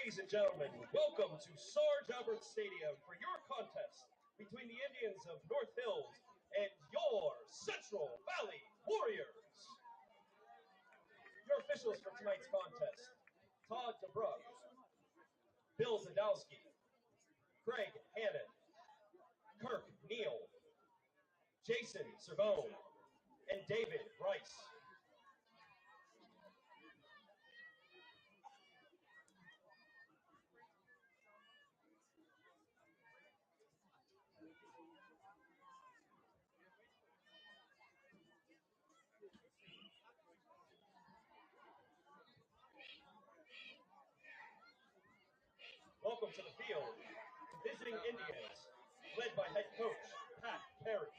Ladies and gentlemen, welcome to Sarge Albert Stadium for your contest between the Indians of North Hills and your Central Valley Warriors. Your officials for tonight's contest: Todd DeBruck, Bill Zadowski, Craig Hannon, Kirk Neal, Jason Cervone, and David Rice. Welcome to the field, visiting Indians, led by head coach Pat Carey.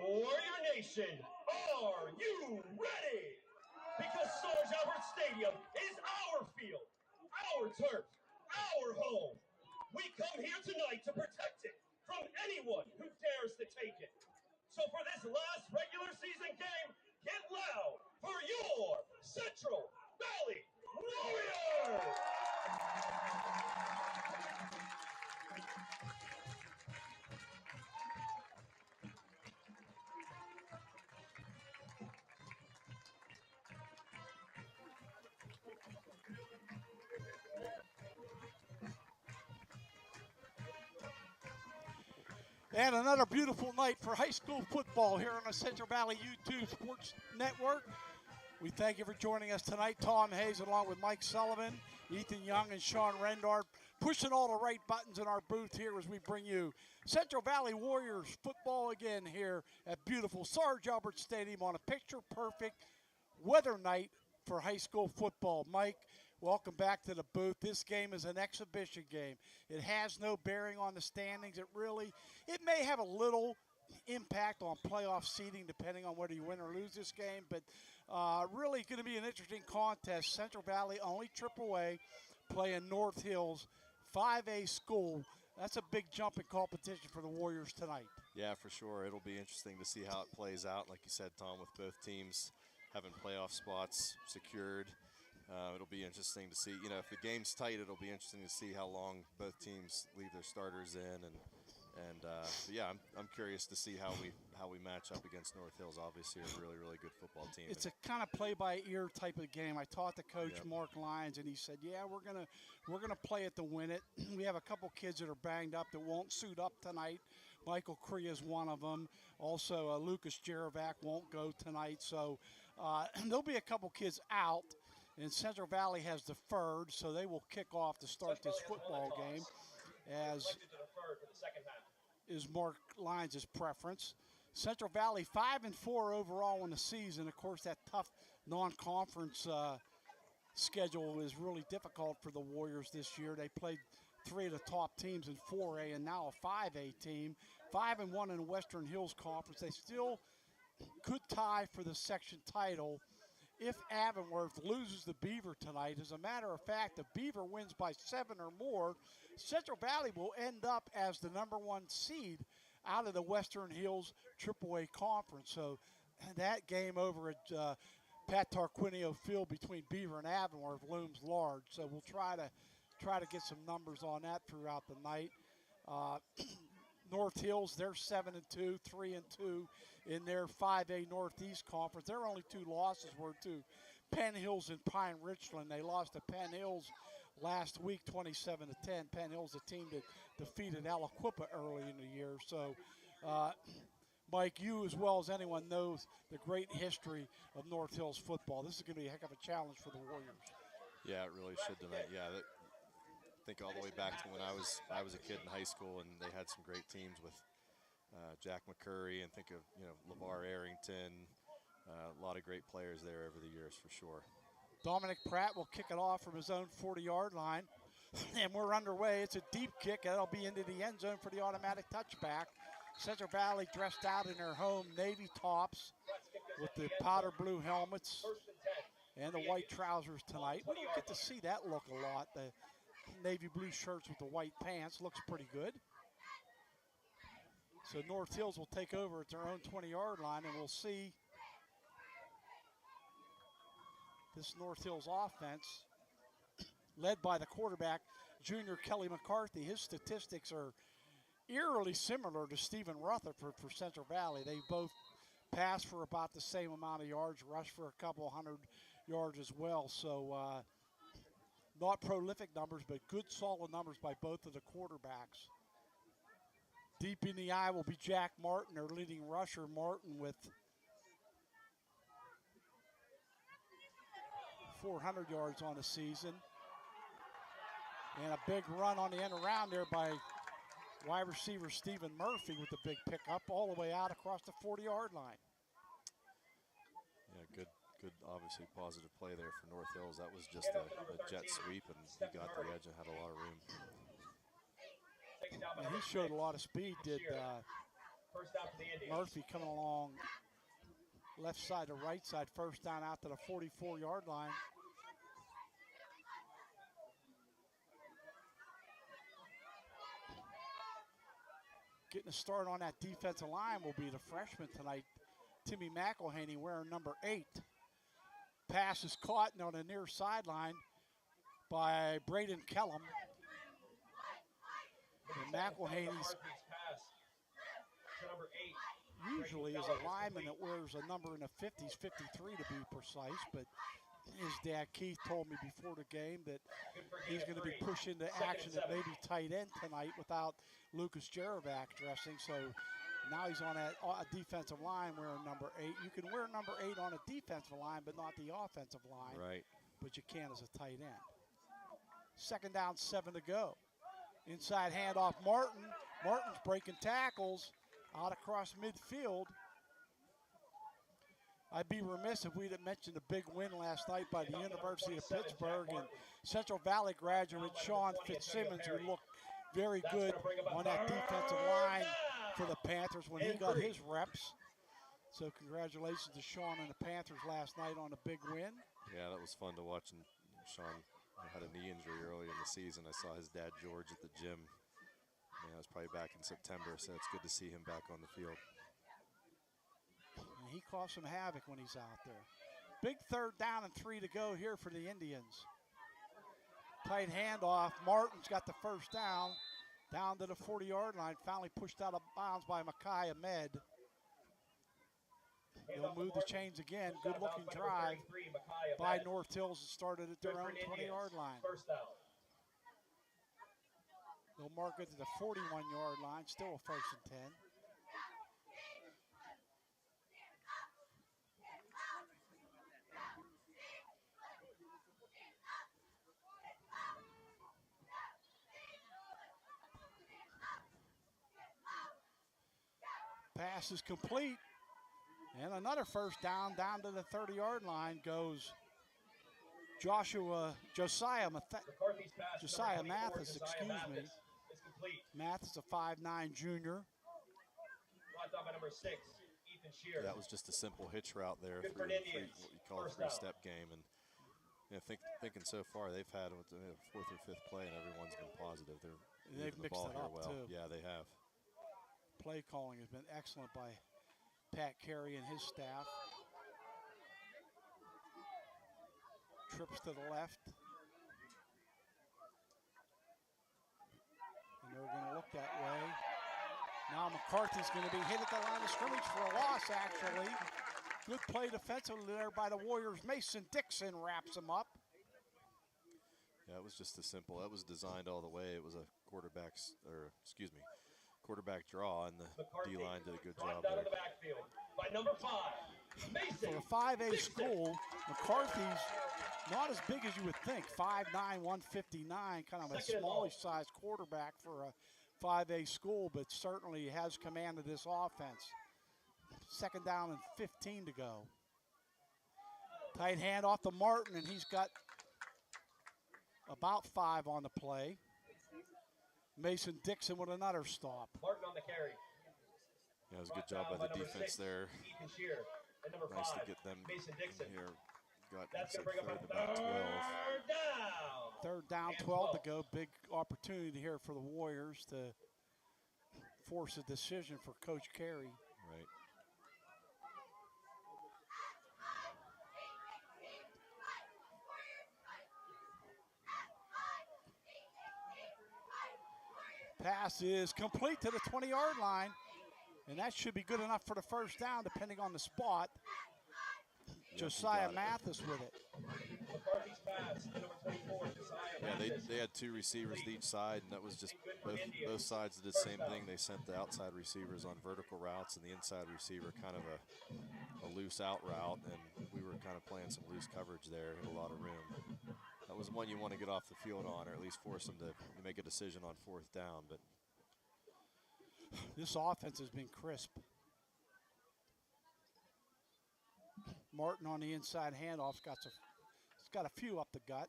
Warrior Nation, are you ready? Because Sarge Albert Stadium is our field, our turf, our home. We come here tonight to protect it from anyone who dares to take it. So for this last regular season game, get loud for your Central Valley Warriors! And another beautiful night for high school football here on the Central Valley YouTube Sports Network. We thank you for joining us tonight. Tom Hayes along with Mike Sullivan, Ethan Young, and Sean Rendar pushing all the right buttons in our booth here as we bring you Central Valley Warriors football again here at beautiful Sarge Albert Stadium on a picture-perfect weather night for high school football. Mike, welcome back to the booth. This game is an exhibition game. It has no bearing on the standings. It may have a little impact on playoff seeding depending on whether you win or lose this game, but really going to be an interesting contest. Central Valley, only AAA, playing North Hills, 5A school. That's a big jump in competition for the Warriors tonight. Yeah, for sure. It'll be interesting to see how it plays out. Like you said, Tom, with both teams having playoff spots secured. It'll be interesting to see. You know, if the game's tight, it'll be interesting to see how long both teams leave their starters in. But yeah, I'm curious to see how we match up against North Hills. Obviously, a really, really good football team. It's a kind of play-by-ear type of game. I talked to Coach Mark Lyons, and he said, "Yeah, we're gonna play it to win it." We have a couple kids that are banged up that won't suit up tonight. Michael Crea is one of them. Also, Lucas Jerovac won't go tonight. So there'll be a couple kids out, and Central Valley has deferred, so they will kick off to start this football game, as is Mark Lyons' preference. Central Valley 5-4 overall in the season. Of course, that tough non-conference schedule is really difficult for the Warriors this year. They played 3 of the top teams in 4A and now a 5A team. 5-1 in the Western Hills Conference. They still could tie for the section title if Avonworth loses the Beaver tonight. As a matter of fact, if Beaver wins by 7 or more, Central Valley will end up as the #1 seed out of the Western Hills AAA Conference. So that game over at Pat Tarquinio Field between Beaver and Avonworth looms large. So we'll try to get some numbers on that throughout the night. North Hills, they're 7-2, 3-2 in their 5A Northeast Conference. Their only 2 losses were to Penn Hills and Pine Richland. They lost to Penn Hills last week, 27-10. Penn Hills, a team that defeated Aliquippa early in the year. So, Mike, you as well as anyone knows the great history of North Hills football. This is going to be a heck of a challenge for the Warriors. Yeah, it really should tonight. Yeah, think all the way back to when I was a kid in high school, and they had some great teams with Jack McCurry, and think of LeVar Arrington, a lot of great players there over the years for sure. Dominic Pratt will kick it off from his own 40-yard line, and we're underway. It's a deep kick. That'll be into the end zone for the automatic touchback. Central Valley dressed out in their home navy tops with the powder blue helmets and the white trousers tonight. We don't get to see that look a lot. The navy blue shirts with the white pants looks pretty good. So North Hills will take over at their own 20-yard line, and we'll see this North Hills offense led by the quarterback, junior Kelly McCarthy. His statistics are eerily similar to Stephen Rutherford for Central Valley. They both passed for about the same amount of yards, rushed for a couple hundred yards as well. So not prolific numbers, but good solid numbers by both of the quarterbacks. Deep in the eye will be Jack Martin, their leading rusher. Martin with 400 yards on the season. And a big run on the end around there by wide receiver Stephen Murphy with the big pickup all the way out across the 40-yard line. Yeah, good, obviously positive play there for North Hills. That was just a jet sweep, and he got the edge and had a lot of room. And he showed a lot of speed, did Murphy, coming along left side to right side, first down out to the 44-yard line. Getting a start on that defensive line will be the freshman tonight, Timmy McElhaney, wearing number 8. Pass is caught on the near sideline by Braden Kellum. And McElhaney's usually is a lineman that wears a number in the 50s, 53 to be precise, but his dad Keith told me before the game that he's going to be pushed into action at maybe tight end tonight without Lucas Jerovac dressing. So now he's on a defensive line wearing number 8. You can wear number 8 on a defensive line, but not the offensive line. Right. But you can as a tight end. Second down, 7 to go. Inside handoff, Martin. Martin's breaking tackles out across midfield. I'd be remiss if we didn't mention the big win last night by the University of Pittsburgh and Central Valley graduate Sean Fitzsimmons, who looked very good on that defensive line for the Panthers when he got his reps. So congratulations to Sean and the Panthers last night on a big win. Yeah, that was fun to watch. And Sean had a knee injury early in the season. I saw his dad, George, at the gym. Yeah, it was probably back in September, so it's good to see him back on the field. And he caused some havoc when he's out there. Big 3rd down and 3 to go here for the Indians. Tight handoff. Martin's got the first down to the 40-yard line. Finally pushed out of bounds by Makai Ahmed. They'll move the chains again. Good-looking drive by North Hills. It started at their own 20-yard line. They'll mark it to the 41-yard line. Still a 1st and 10. Pass is complete. And another first down to the 30-yard line goes Josiah Mathis, Mathis, a 5'9" junior. Number 6, Ethan Shear. That was just a simple hitch route there through what you call a 3-step game. And you know, thinking so far they've had with the 4th or 5th play and everyone's been positive. They've mixed it up well. too. Yeah, they have. Play calling has been excellent by Pat Carey and his staff. Trips to the left. And they're going to look that way. Now McCarthy's going to be hit at the line of scrimmage for a loss, actually. Good play defensively there by the Warriors. Mason Dixon wraps him up. Yeah, it was just a simple. That was designed all the way. It was a quarterback draw, and the D-line did a good job there. By number 5, Mason. For a 5A school, McCarthy's not as big as you would think. 5'9", 159, kind of a smallish sized quarterback for a 5A school, but certainly has command of this offense. 2nd down and 15 to go. Tight hand off to Martin, and he's got about 5 on the play. Mason Dixon with another stop. Martin on the carry. Yeah, it was a good job by the defense there. Ethan Shear. And number 5, nice to get them Mason Dixon. here. Got That's going to bring up about 12. 3rd down, 12 to go. Big opportunity here for the Warriors to force a decision for Coach Carey. Right. Pass is complete to the 20-yard line, and that should be good enough for the first down, depending on the spot. Josiah Mathis with it. Yeah, they had 2 receivers to each side, and that was just both sides did the same thing. They sent the outside receivers on vertical routes, and the inside receiver kind of a loose out route, and we were kind of playing some loose coverage there, had a lot of room. That was one you want to get off the field on, or at least force them to make a decision on 4th down. But this offense has been crisp. Martin on the inside handoff, it's got a few up the gut.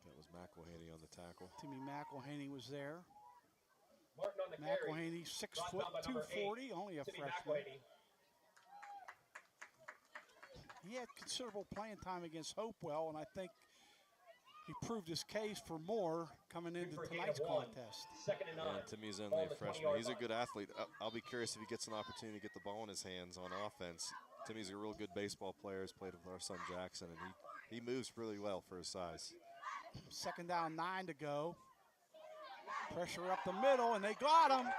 That was McElhaney on the tackle. Timmy McElhaney was there. Martin on the McElhaney, 6 foot, 240, only a freshman. He had considerable playing time against Hopewell, and I think he proved his case for more coming into tonight's contest. 2nd and 9. And Timmy's only a freshman. He's a good athlete. I'll be curious if he gets an opportunity to get the ball in his hands on offense. Timmy's a real good baseball player. He's played with our son Jackson, and he moves really well for his size. 2nd down, 9 to go. Pressure up the middle, and they got him.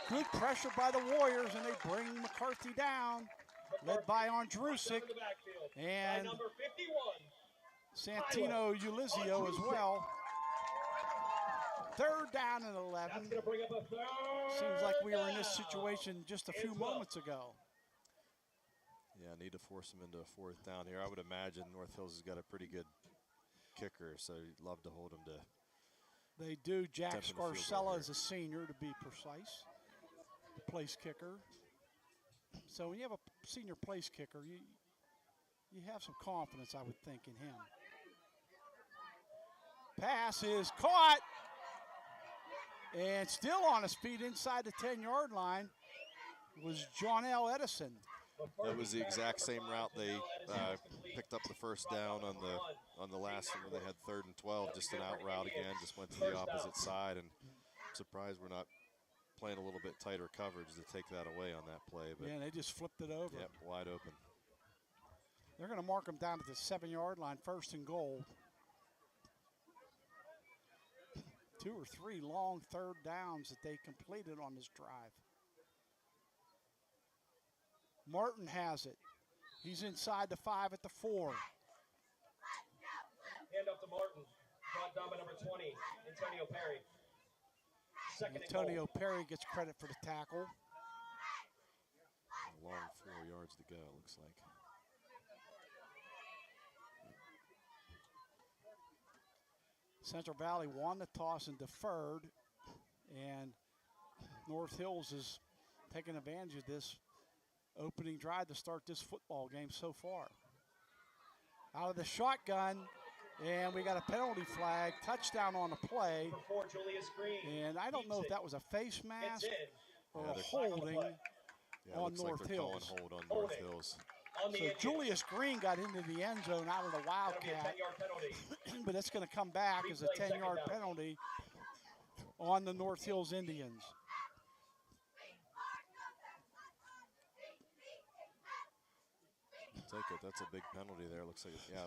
Good pressure by the Warriors, and they bring McCarthy down. Led by Andrusik and Santino Ulizio as well. 3rd down and 11. Seems like we were in this situation just a few moments ago. Yeah, need to force them into a 4th down here. I would imagine North Hills has got a pretty good kicker, so you'd love to hold him to. They do. Jack Attempting a field goal Scarcella here. is a senior, to be precise, the place kicker. So when you have a senior place kicker, you have some confidence, I would think, in him. Pass is caught, and still on his feet inside the 10-yard line was John L. Edison. That was the exact same route they picked up the first down on the last one when they had 3rd and 12, just an out route again, just went to the opposite side, and I'm surprised we're not playing a little bit tighter coverage to take that away on that play. But yeah, they just flipped it over. Yep, wide open. They're going to mark them down at the 7-yard line, 1st and goal. 2 or 3 long 3rd downs that they completed on this drive. Martin has it. He's inside the 5 at the 4. Hand up to Martin. Brought down by number 20, Antonio Perry. Antonio Perry gets credit for the tackle. A long 4 yards to go, it looks like. Central Valley won the toss and deferred, and North Hills is taking advantage of this opening drive to start this football game so far. Out of the shotgun, and we got a penalty flag, touchdown on the play. And I don't know if that was a face mask or a holding on North Hills. Hold on North Hills. So Julius Green got into the end zone out of the Wildcat, but it's going to come back as a 10-yard penalty on the North Hills Indians. Take it. That's a big penalty there. Looks like, yeah,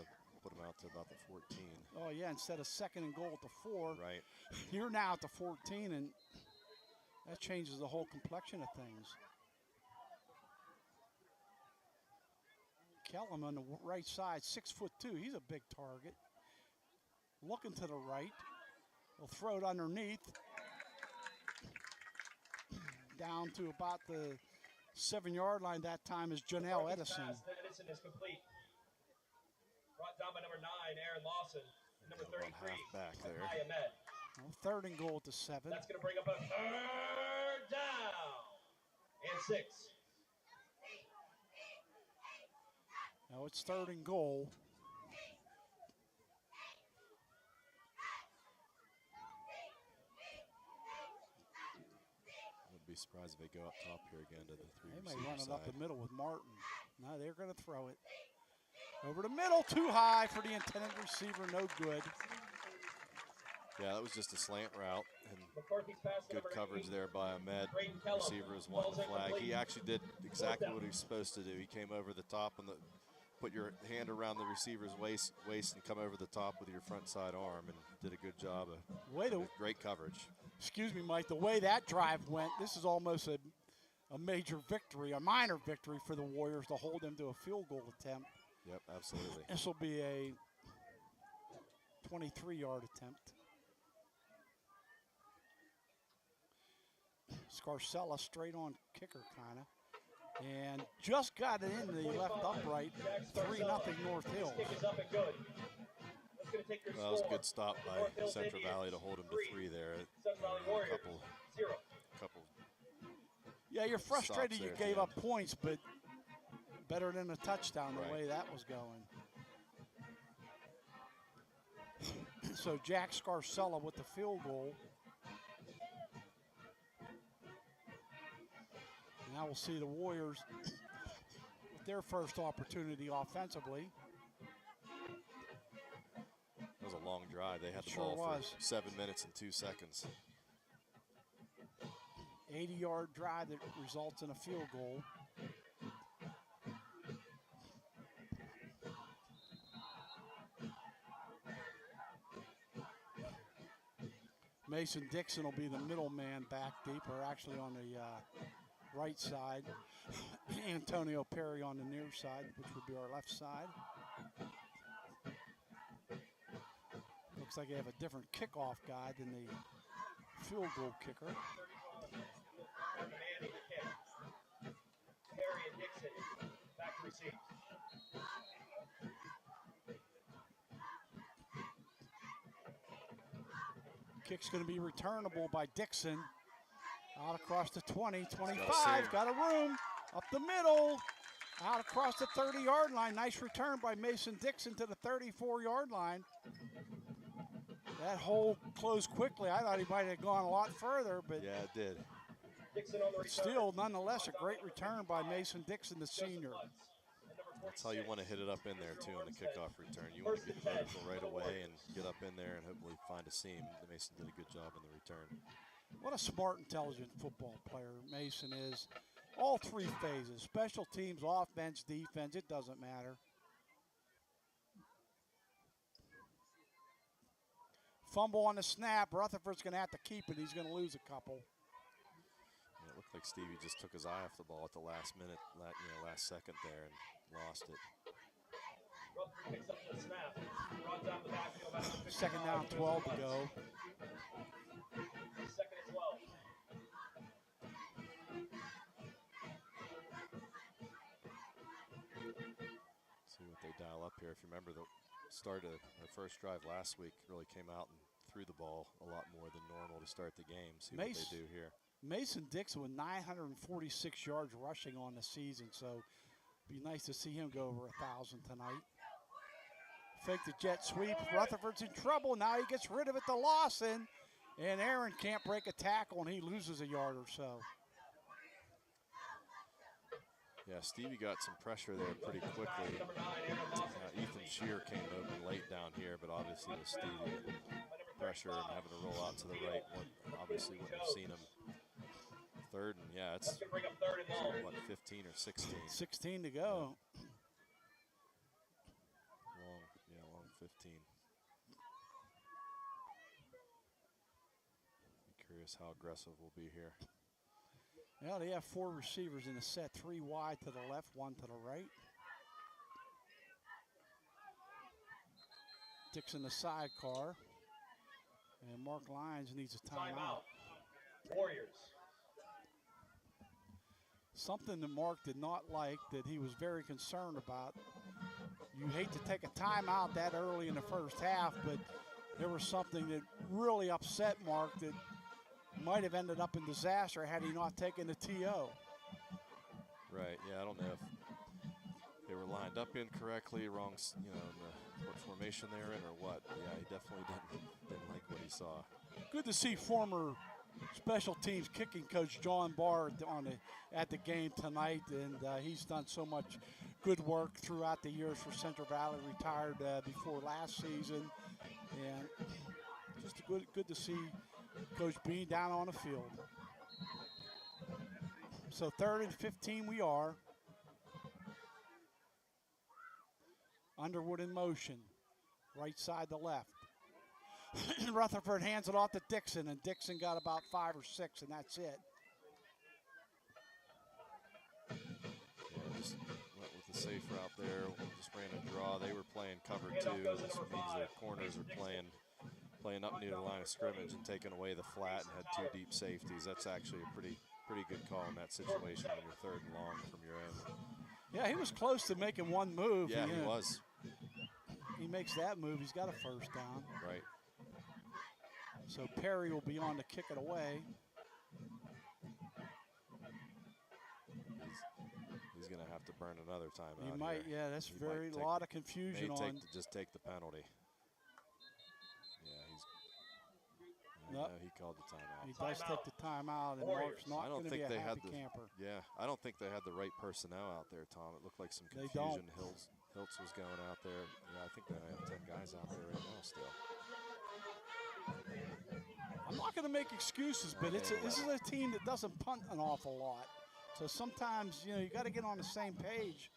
put him out to about the 14. Oh, yeah, instead of 2nd and goal at the 4. Right. You're now at the 14, and that changes the whole complexion of things. Kellum on the right side, 6'2". He's a big target. Looking to the right. He'll throw it underneath. Down to about the 7-yard line that time is Janelle Edison. Edison is complete. Brought down by number 9, Aaron Lawson. Number 33, back there. Ahmed. Well, 3rd and goal at the 7. That's going to bring up a 3rd down and 6. Now it's 3rd and goal. Wouldn't be surprised if they go up top here again to the 3 They receiver may run it side. up the middle with Martin. No, they're going to throw it. Over the middle, too high for the intended receiver, no good. Yeah, that was just a slant route, and good coverage there by Ahmed. Receiver is wanting the flag. He actually did exactly what he was supposed to do. He came over the top and put your hand around the receiver's waist and come over the top with your front side arm, and did a good job of great coverage. Excuse me, Mike, the way that drive went, this is almost a major victory, a minor victory for the Warriors to hold them to a field goal attempt. Yep, absolutely. This will be a 23-yard attempt. Scarcella straight on kicker, kind of. And just got it in the left upright, 3-0 North Hills. Well, that was a good stop by Central Valley to hold him to 3 there. Couple. Yeah, you're frustrated you gave up points, but better than a touchdown the way that was going. So Jack Scarcella with the field goal. Now we'll see the Warriors with their first opportunity offensively. That was a long drive. They had the Sure ball was. for 7 minutes and 2 seconds. 80-yard drive that results in a field goal. Mason Dixon will be the middleman back deep, or actually on the right side. Antonio Perry on the near side, which would be our left side. Looks like they have a different kickoff guy than the field goal kicker. Perry and Dixon back to receive. Kick's going to be returnable by Dixon. Out across the 20, 25, got a room, up the middle, out across the 30-yard line. Nice return by Mason Dixon to the 34-yard line. That hole closed quickly. I thought he might have gone a lot further, but yeah, it did. But still, nonetheless, a great return by Mason Dixon, the senior. That's how you want to hit it up in there, too, on the kickoff return. You want to get vertical right away and get up in there and hopefully find a seam. Mason did a good job in the return. What a smart, intelligent football player Mason is. All three phases, special teams, offense, defense, it doesn't matter. Fumble on the snap. Rutherford's going to have to keep it. He's going to lose a couple. Yeah, it looked like Stevie just took his eye off the ball at the last minute, last second there, and lost it. Second down, 12 to go. Second and 12. See what they dial up here. If you remember, the start of our first drive last week really came out and threw the ball a lot more than normal to start the game. See what they do here. Mason Dixon with 946 yards rushing on the season, so it'd be nice to see him go over 1,000 tonight. Fake the jet sweep. Rutherford's in trouble. Now he gets rid of it to Lawson, and Aaron can't break a tackle, and he loses a yard or so. Yeah, Stevie got some pressure there pretty quickly. Ethan Shear came open late down here, but obviously with Stevie pressure and having to roll out to the right, obviously wouldn't have seen him. Third and, yeah, it's what, 15 or 16? 16 to go. Long 15. Be curious how aggressive we'll be here. Well, they have 4 receivers in the set, 3 wide to the left, 1 to the right. Dixon the sidecar. And Mark Lyons needs a timeout. Warriors. Something that Mark did not like, that he was very concerned about. You hate to take a timeout that early in the first half, but there was something that really upset Mark that might have ended up in disaster had he not taken the TO. Right, yeah, I don't know if they were lined up incorrectly, wrong, what formation they were in or what. But yeah, he definitely didn't like what he saw. Good to see former special teams kicking coach John Barr at the game tonight, and he's done so much good work throughout the years for Central Valley. Retired before last season, and just good to see Coach Bean down on the field. So 3rd and 15 we are. Underwood in motion, right side to left. Rutherford hands it off to Dixon, and Dixon got about 5 or 6, and that's it. Yeah, just went with the safe route there, just ran a draw. They were playing cover 2. This means their corners are playing up near the line of scrimmage and taking away the flat and had 2 deep safeties. That's actually a pretty good call in that situation when you're 3rd and long from your own. Yeah, he was close to making one move. Yeah, he was. He makes that move, he's got a first down. Right. So Perry will be on to kick it away. He's going to have to burn another timeout. He might, here. yeah, that's a lot of confusion on. Just take the penalty. Yeah, Nope. he called the timeout. He does take the timeout, and Mark's not going to be a happy camper. Yeah, I don't think they had the right personnel out there, Tom. It looked like some confusion. Hiltz was going out there. Yeah, I think they have 10 guys out there right now still. I'm not going to make excuses, but this is a team that doesn't punt an awful lot. So sometimes, you got to get on the same page.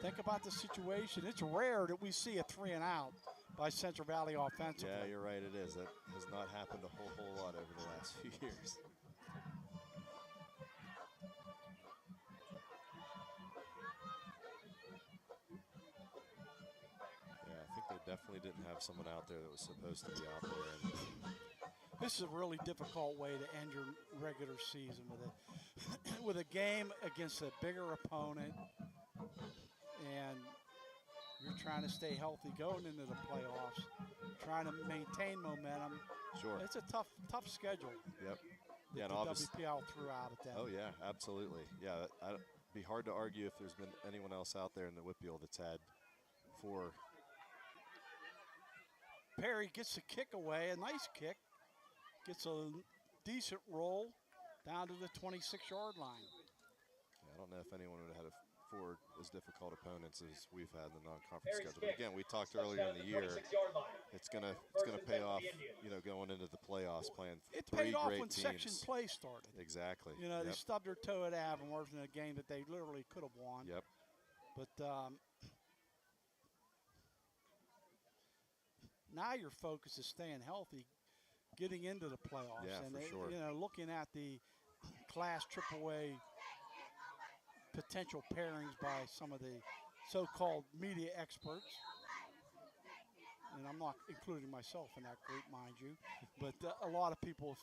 Think about the situation. It's rare that we see a 3 and out by Central Valley offensively. Yeah, you're right, it is. That has not happened a whole lot over the last few years. Yeah, I think they definitely didn't have someone out there that was supposed to be out there. And this is a really difficult way to end your regular season with a game against a bigger opponent, and you're trying to stay healthy going into the playoffs, trying to maintain momentum, Sure. It's a tough schedule. Yep. Yeah, and the obviously. WPL threw out at them. Oh yeah, absolutely. Yeah, it'd be hard to argue if there's been anyone else out there in the WPL that's had 4. Perry gets the kick away, a nice kick. Gets a decent roll down to the 26-yard line. Yeah, I don't know if anyone would have had 4 as difficult opponents as we've had in the non-conference schedule. But again, we talked earlier in the year, it's gonna pay off. You know, going into the playoffs, playing It 3 paid off great when teams. section play started. Exactly. You know, they stubbed their toe at Avonworth in a game that they literally could have won. Yep. But now your focus is staying healthy, getting into the playoffs. Yeah, and for sure. You know, looking at the Class AAA potential pairings by some of the so-called media experts. And I'm not including myself in that group, mind you. But a lot of people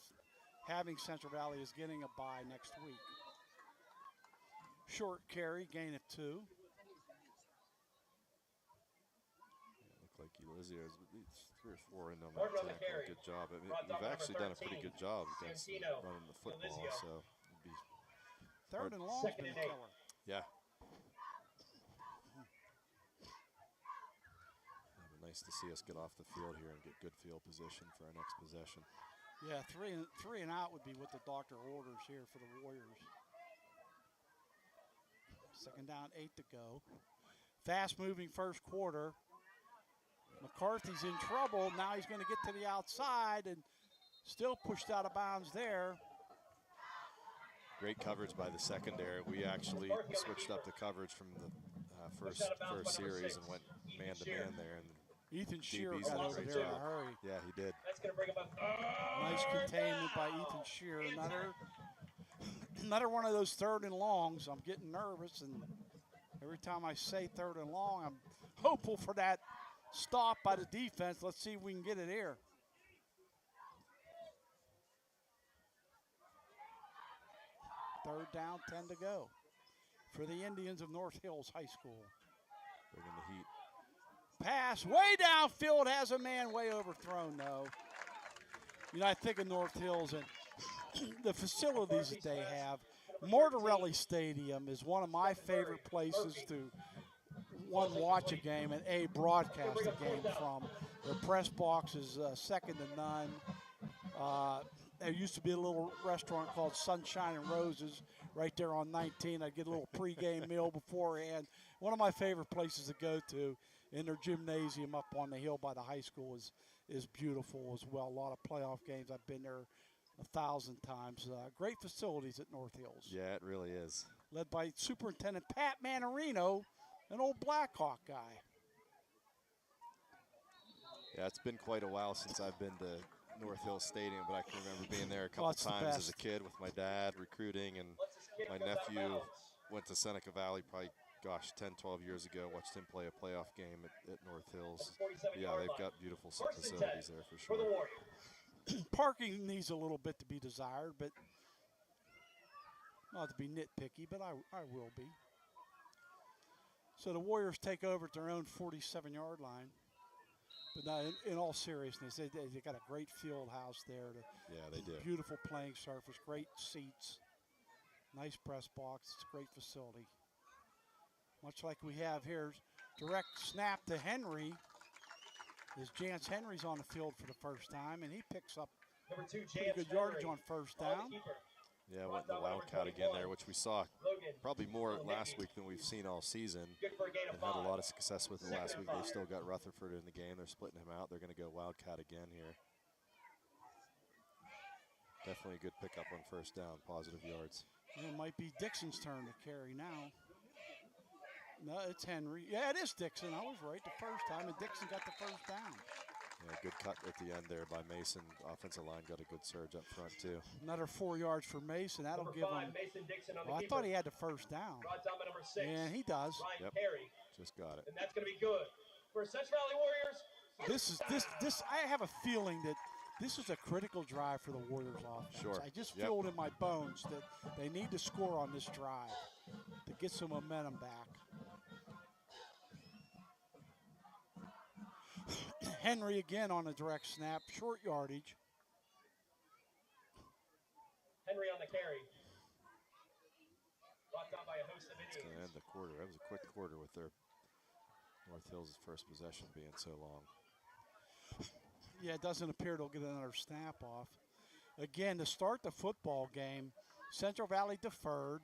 having Central Valley is getting a bye next week. Short carry, gain of 2. Yeah, look like Elizio has 3 or 4 in on that tackle. Good job. I mean, we've actually done a pretty good job against running the football. So it'd be 3rd and long has been a killer. Yeah. Nice to see us get off the field here and get good field position for our next possession. Yeah, three and out would be what the doctor orders here for the Warriors. 2nd down, 8 to go. Fast-moving first quarter. McCarthy's in trouble. Now he's going to get to the outside and still pushed out of bounds there. Great coverage by the secondary. We actually switched up the coverage from the first series and went man-to-man there. And Ethan Shearer got over there in a hurry. Yeah, he did. Nice containment by Ethan Shearer. Another one of those 3rd and longs. I'm getting nervous, and every time I say 3rd and long, I'm hopeful for that stop by the defense. Let's see if we can get it here. Third down, 10 to go for the Indians of North Hills High School. Bringing the heat. Pass way downfield, has a man way overthrown, though. You know, I think of North Hills and the facilities that they have. Mortarelli Stadium is one of my favorite places to, one, watch a game and broadcast a game from. Their press box is second to none. There used to be a little restaurant called Sunshine and Roses right there on 19. I'd get a little pregame meal beforehand. One of my favorite places to go to, and their gymnasium up on the hill by the high school is beautiful as well. A lot of playoff games. I've been there 1,000 times. Great facilities at North Hills. Yeah, it really is. Led by Superintendent Pat Manarino, an old Blackhawk guy. Yeah, it's been quite a while since I've been to North Hills Stadium, but I can remember being there a couple times as a kid with my dad recruiting, and my nephew went to Seneca Valley probably, 10, 12 years ago, watched him play a playoff game at North Hills. Yeah, they've got beautiful facilities there for sure. Parking needs a little bit to be desired, but not to be nitpicky, but I will be. So the Warriors take over at their own 47-yard line. But now, in all seriousness, they got a great field house there. Yeah, they do. Beautiful playing surface, great seats, nice press box. It's a great facility. Much like we have here, direct snap to Henry. As Jance Henry's on the field for the first time, and he picks up pretty good yardage on first down. Yeah, went in the Wildcat again there, which we saw probably more last week than we've seen all season, and had a lot of success with it last week. They still got Rutherford in the game. They're splitting him out. They're going to go Wildcat again here. Definitely a good pickup on first down, positive yards. It might be Dixon's turn to carry now. No, it's Henry. Yeah, it is Dixon. I was right the first time, and Dixon got the first down. Yeah, good cut at the end there by Mason. Offensive line got a good surge up front, too. Another 4 yards for Mason. That'll give him. Well, I thought he had the first down. And he does. Yep, just got it. And that's going to be good. For Central Valley Warriors. This. I have a feeling that this is a critical drive for the Warriors offense. Sure. I just feel it in my bones that they need to score on this drive to get some momentum back. Henry again on a direct snap, short yardage. Henry on the carry. Brought down by a host of It's going to Indians. end the quarter. That was a quick quarter with their North Hills' first possession being so long. Yeah, it doesn't appear they'll get another snap off. Again, to start the football game, Central Valley deferred.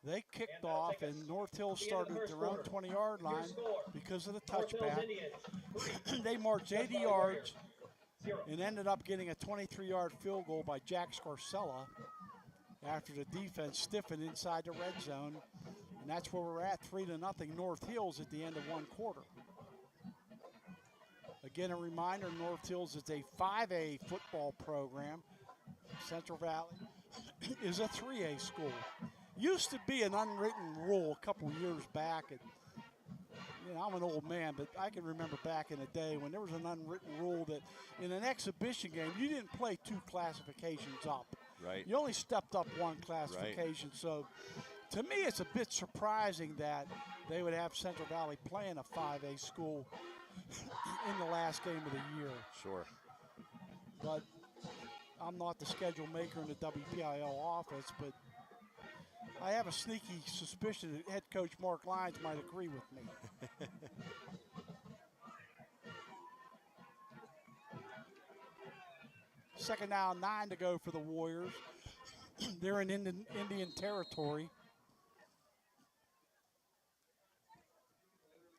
They kicked off, and North Hills started at their own 20-yard line because of the touchback. They marched 80 yards and ended up getting a 23-yard field goal by Jack Scarcella after the defense stiffened inside the red zone. And that's where we're at, 3-0 North Hills at the end of one quarter. Again, a reminder, North Hills is a 5A football program. Central Valley is a 3A school. Used to be an unwritten rule a couple years back. And, you know, I'm an old man, but I can remember back in the day when there was an unwritten rule that in an exhibition game, you didn't play 2 classifications up. Right. You only stepped up 1 classification. Right. So to me, it's a bit surprising that they would have Central Valley playing a 5A school in the last game of the year. Sure. But I'm not the schedule maker in the WPIL office, but I have a sneaky suspicion that head coach Mark Lyons might agree with me. Second down, 9 to go for the Warriors. They're in Indian territory.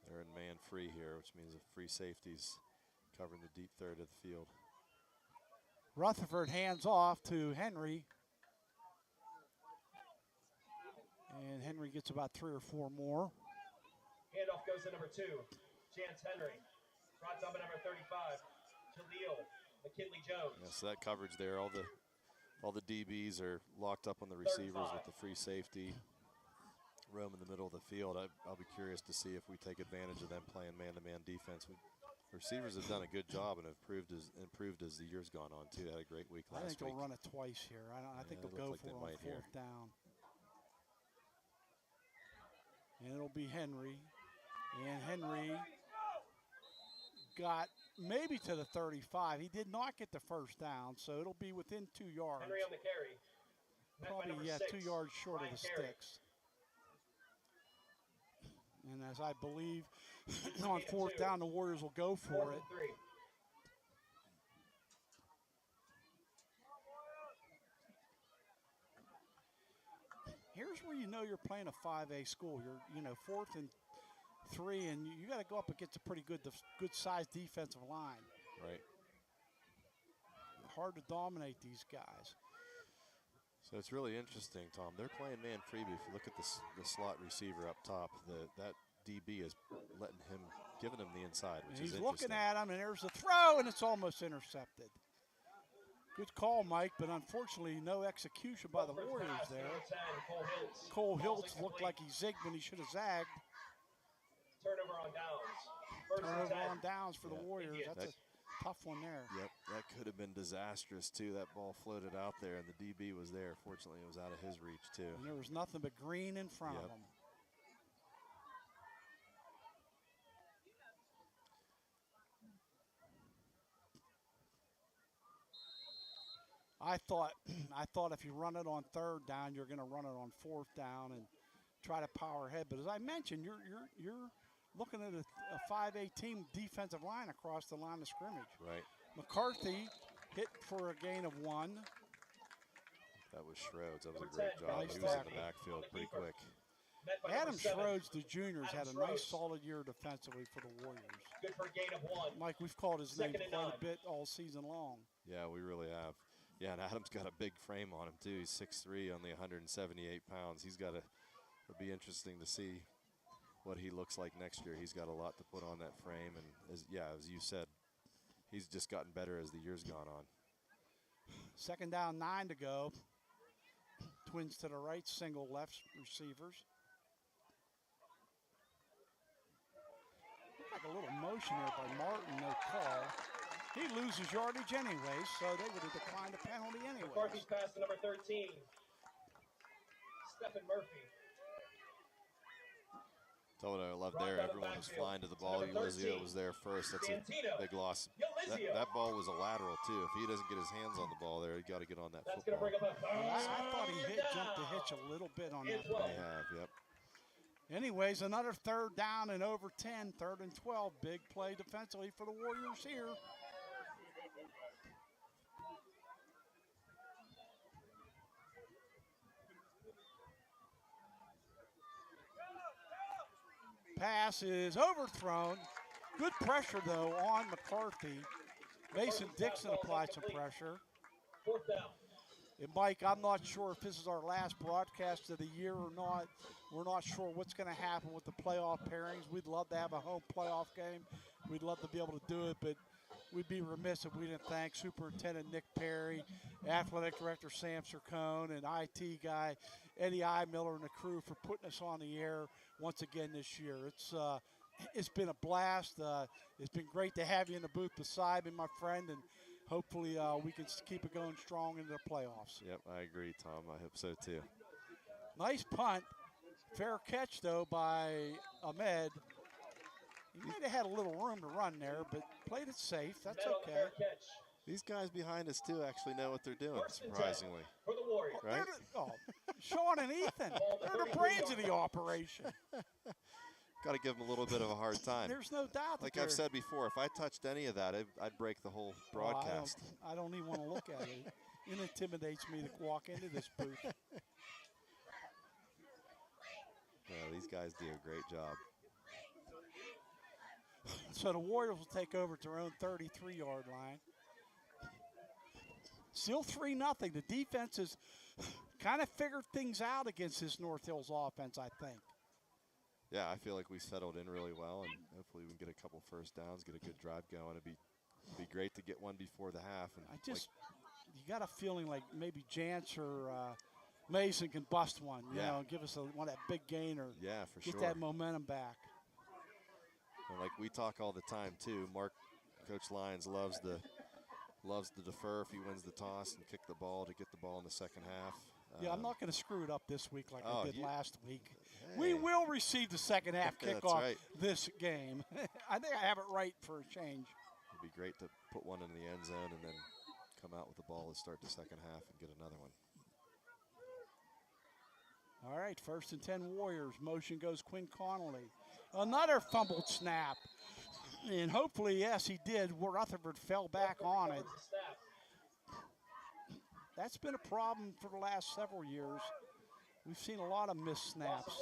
They're in man free here, which means the free safeties covering the deep third of the field. Rutherford hands off to Henry. And Henry gets about 3 or 4 more. Handoff goes to number 2, Chance Henry. Brought down by number 35, Jaleel McKinley Jones. Yeah, so that coverage there, all the DBs are locked up on the receivers with the free safety. Roam in the middle of the field. I'll be curious to see if we take advantage of them playing man-to-man defense. Receivers have done a good job and have improved as the year's gone on too. They had a great week last week. I think they'll run it twice here. I think they'll go for it on 4th down. And it'll be Henry. And Henry got maybe to the 35. He did not get the first down, so it'll be within 2 yards. Henry on the carry. Probably, yeah, 2 yards short of the sticks. And as I believe on 4th down, the Warriors will go for it. Here's where you know you're playing a 5A school. You're 4th and 3, and you got to go up against a pretty good sized defensive line. Right. Hard to dominate these guys. So it's really interesting, Tom. They're playing man free, but if you look at the slot receiver up top, that DB is giving him the inside, which is interesting. He's looking at him, and there's a throw, and it's almost intercepted. Good call, Mike, but unfortunately no execution by the Warriors there. Cole Hiltz looked like he zigged when he should have zagged. Turnover on downs. Turnover on downs for the Warriors. That's a tough one there. Yep, that could have been disastrous too. That ball floated out there, and the DB was there. Fortunately, it was out of his reach too. And there was nothing but green in front of him. I thought if you run it on 3rd down, you're going to run it on 4th down and try to power ahead. But as I mentioned, you're looking at a 5A team defensive line across the line of scrimmage. Right. McCarthy hit for a gain of 1. That was Schroeds. That was a great job. He was in the backfield pretty quick. Adam Schroeds, the juniors, had a nice solid year defensively for the Warriors. Good for a gain of 1. Mike, we've called his name quite a bit all season long. Yeah, we really have. Yeah, and Adam's got a big frame on him too. He's 6'3", only 178 pounds. It'll be interesting to see what he looks like next year. He's got a lot to put on that frame, and as you said, he's just gotten better as the year's gone on. 2nd down, 9 to go. Twins to the right, single left receivers. Looked like a little motion there by Martin, no call. He loses yardage anyway, so they would have declined a penalty anyway. McCarthy's pass to number 13, Stephen Murphy. Told I love there. Everyone was flying to the ball. Ulizio was there first. That's a big loss. That ball was a lateral, too. If he doesn't get his hands on the ball there, he got to get on that football. I thought he jumped the hitch a little bit on that play. They have, yep. Anyways, another 3rd down and over 10, 3rd and 12. Big play defensively for the Warriors here. Pass is overthrown. Good pressure, though, on McCarthy. Mason Dixon applied some pressure. 4th down. And Mike, I'm not sure if this is our last broadcast of the year or not. We're not sure what's going to happen with the playoff pairings. We'd love to have a home playoff game. We'd love to be able to do it, but we'd be remiss if we didn't thank Superintendent Nick Perry, Athletic Director Sam Sircone, and IT guy Eddie I. Miller and the crew for putting us on the air once again this year. It's been a blast. It's been great to have you in the booth beside me, my friend, and hopefully we can keep it going strong into the playoffs. Yep, I agree, Tom. I hope so, too. Nice punt. Fair catch, though, by Ahmed. He might have had a little room to run there, but played it safe. That's okay. These guys behind us, too, actually know what they're doing, surprisingly. For the Warriors. Right? Sean and Ethan, they're the brains of the operation. Got to give them a little bit of a hard time. There's no doubt. Like I've said before, if I touched any of that, I'd break the whole broadcast. I don't even want to look at it. It intimidates me to walk into this booth. Yeah, these guys do a great job. So the Warriors will take over at their own 33-yard line. Still 3-0. The defense has kind of figured things out against this North Hills offense, I think. Yeah, I feel like we settled in really well, and hopefully we can get a couple first downs, get a good drive going. It'd be great to get one before the half. And you got a feeling like maybe Jance or Mason can bust one, you know, give us one that big gain or get that momentum back. And like we talk all the time too, Coach Lyons loves to defer if he wins the toss and kick the ball to get the ball in the second half. Yeah, I'm not going to screw it up this week like I did last week. Hey. We will receive the second half kickoff this game. I think I have it right for a change. It'd be great to put one in the end zone and then come out with the ball to start the second half and get another one. All right, 1st and 10 Warriors. Motion goes Quinn Connolly. Another fumbled snap. And hopefully, yes, he did. Rutherford fell back on it. That's been a problem for the last several years. We've seen a lot of missed snaps.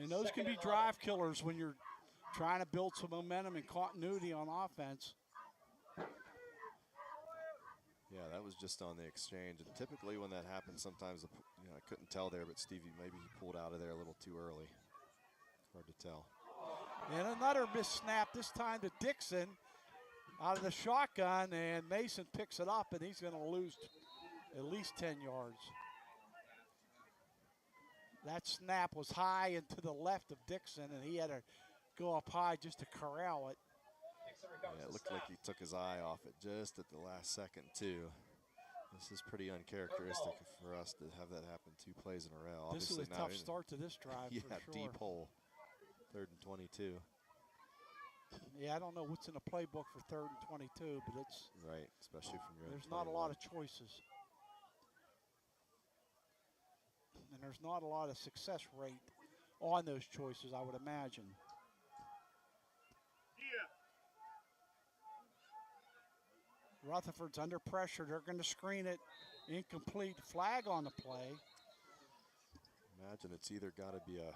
And those can be drive killers when you're trying to build some momentum and continuity on offense. Yeah, that was just on the exchange. And typically when that happens, sometimes I couldn't tell there, but Stevie, maybe he pulled out of there a little too early. Hard to tell. And another missed snap, this time to Dixon out of the shotgun, and Mason picks it up, and he's going to lose at least 10 yards. That snap was high and to the left of Dixon, and he had to go up high just to corral it. Yeah, it looked like he took his eye off it just at the last second, too. This is pretty uncharacteristic for us to have that happen 2 plays in a row. This Obviously is a tough start to this drive, yeah, for sure. deep hole, 3rd and 22. Yeah, I don't know what's in the playbook for 3rd and 22, but it's right, especially from your. There's not a lot of choices, and there's not a lot of success rate on those choices, I would imagine. Rutherford's under pressure. They're going to screen it. Incomplete. Flag on the play. Imagine it's either got to be a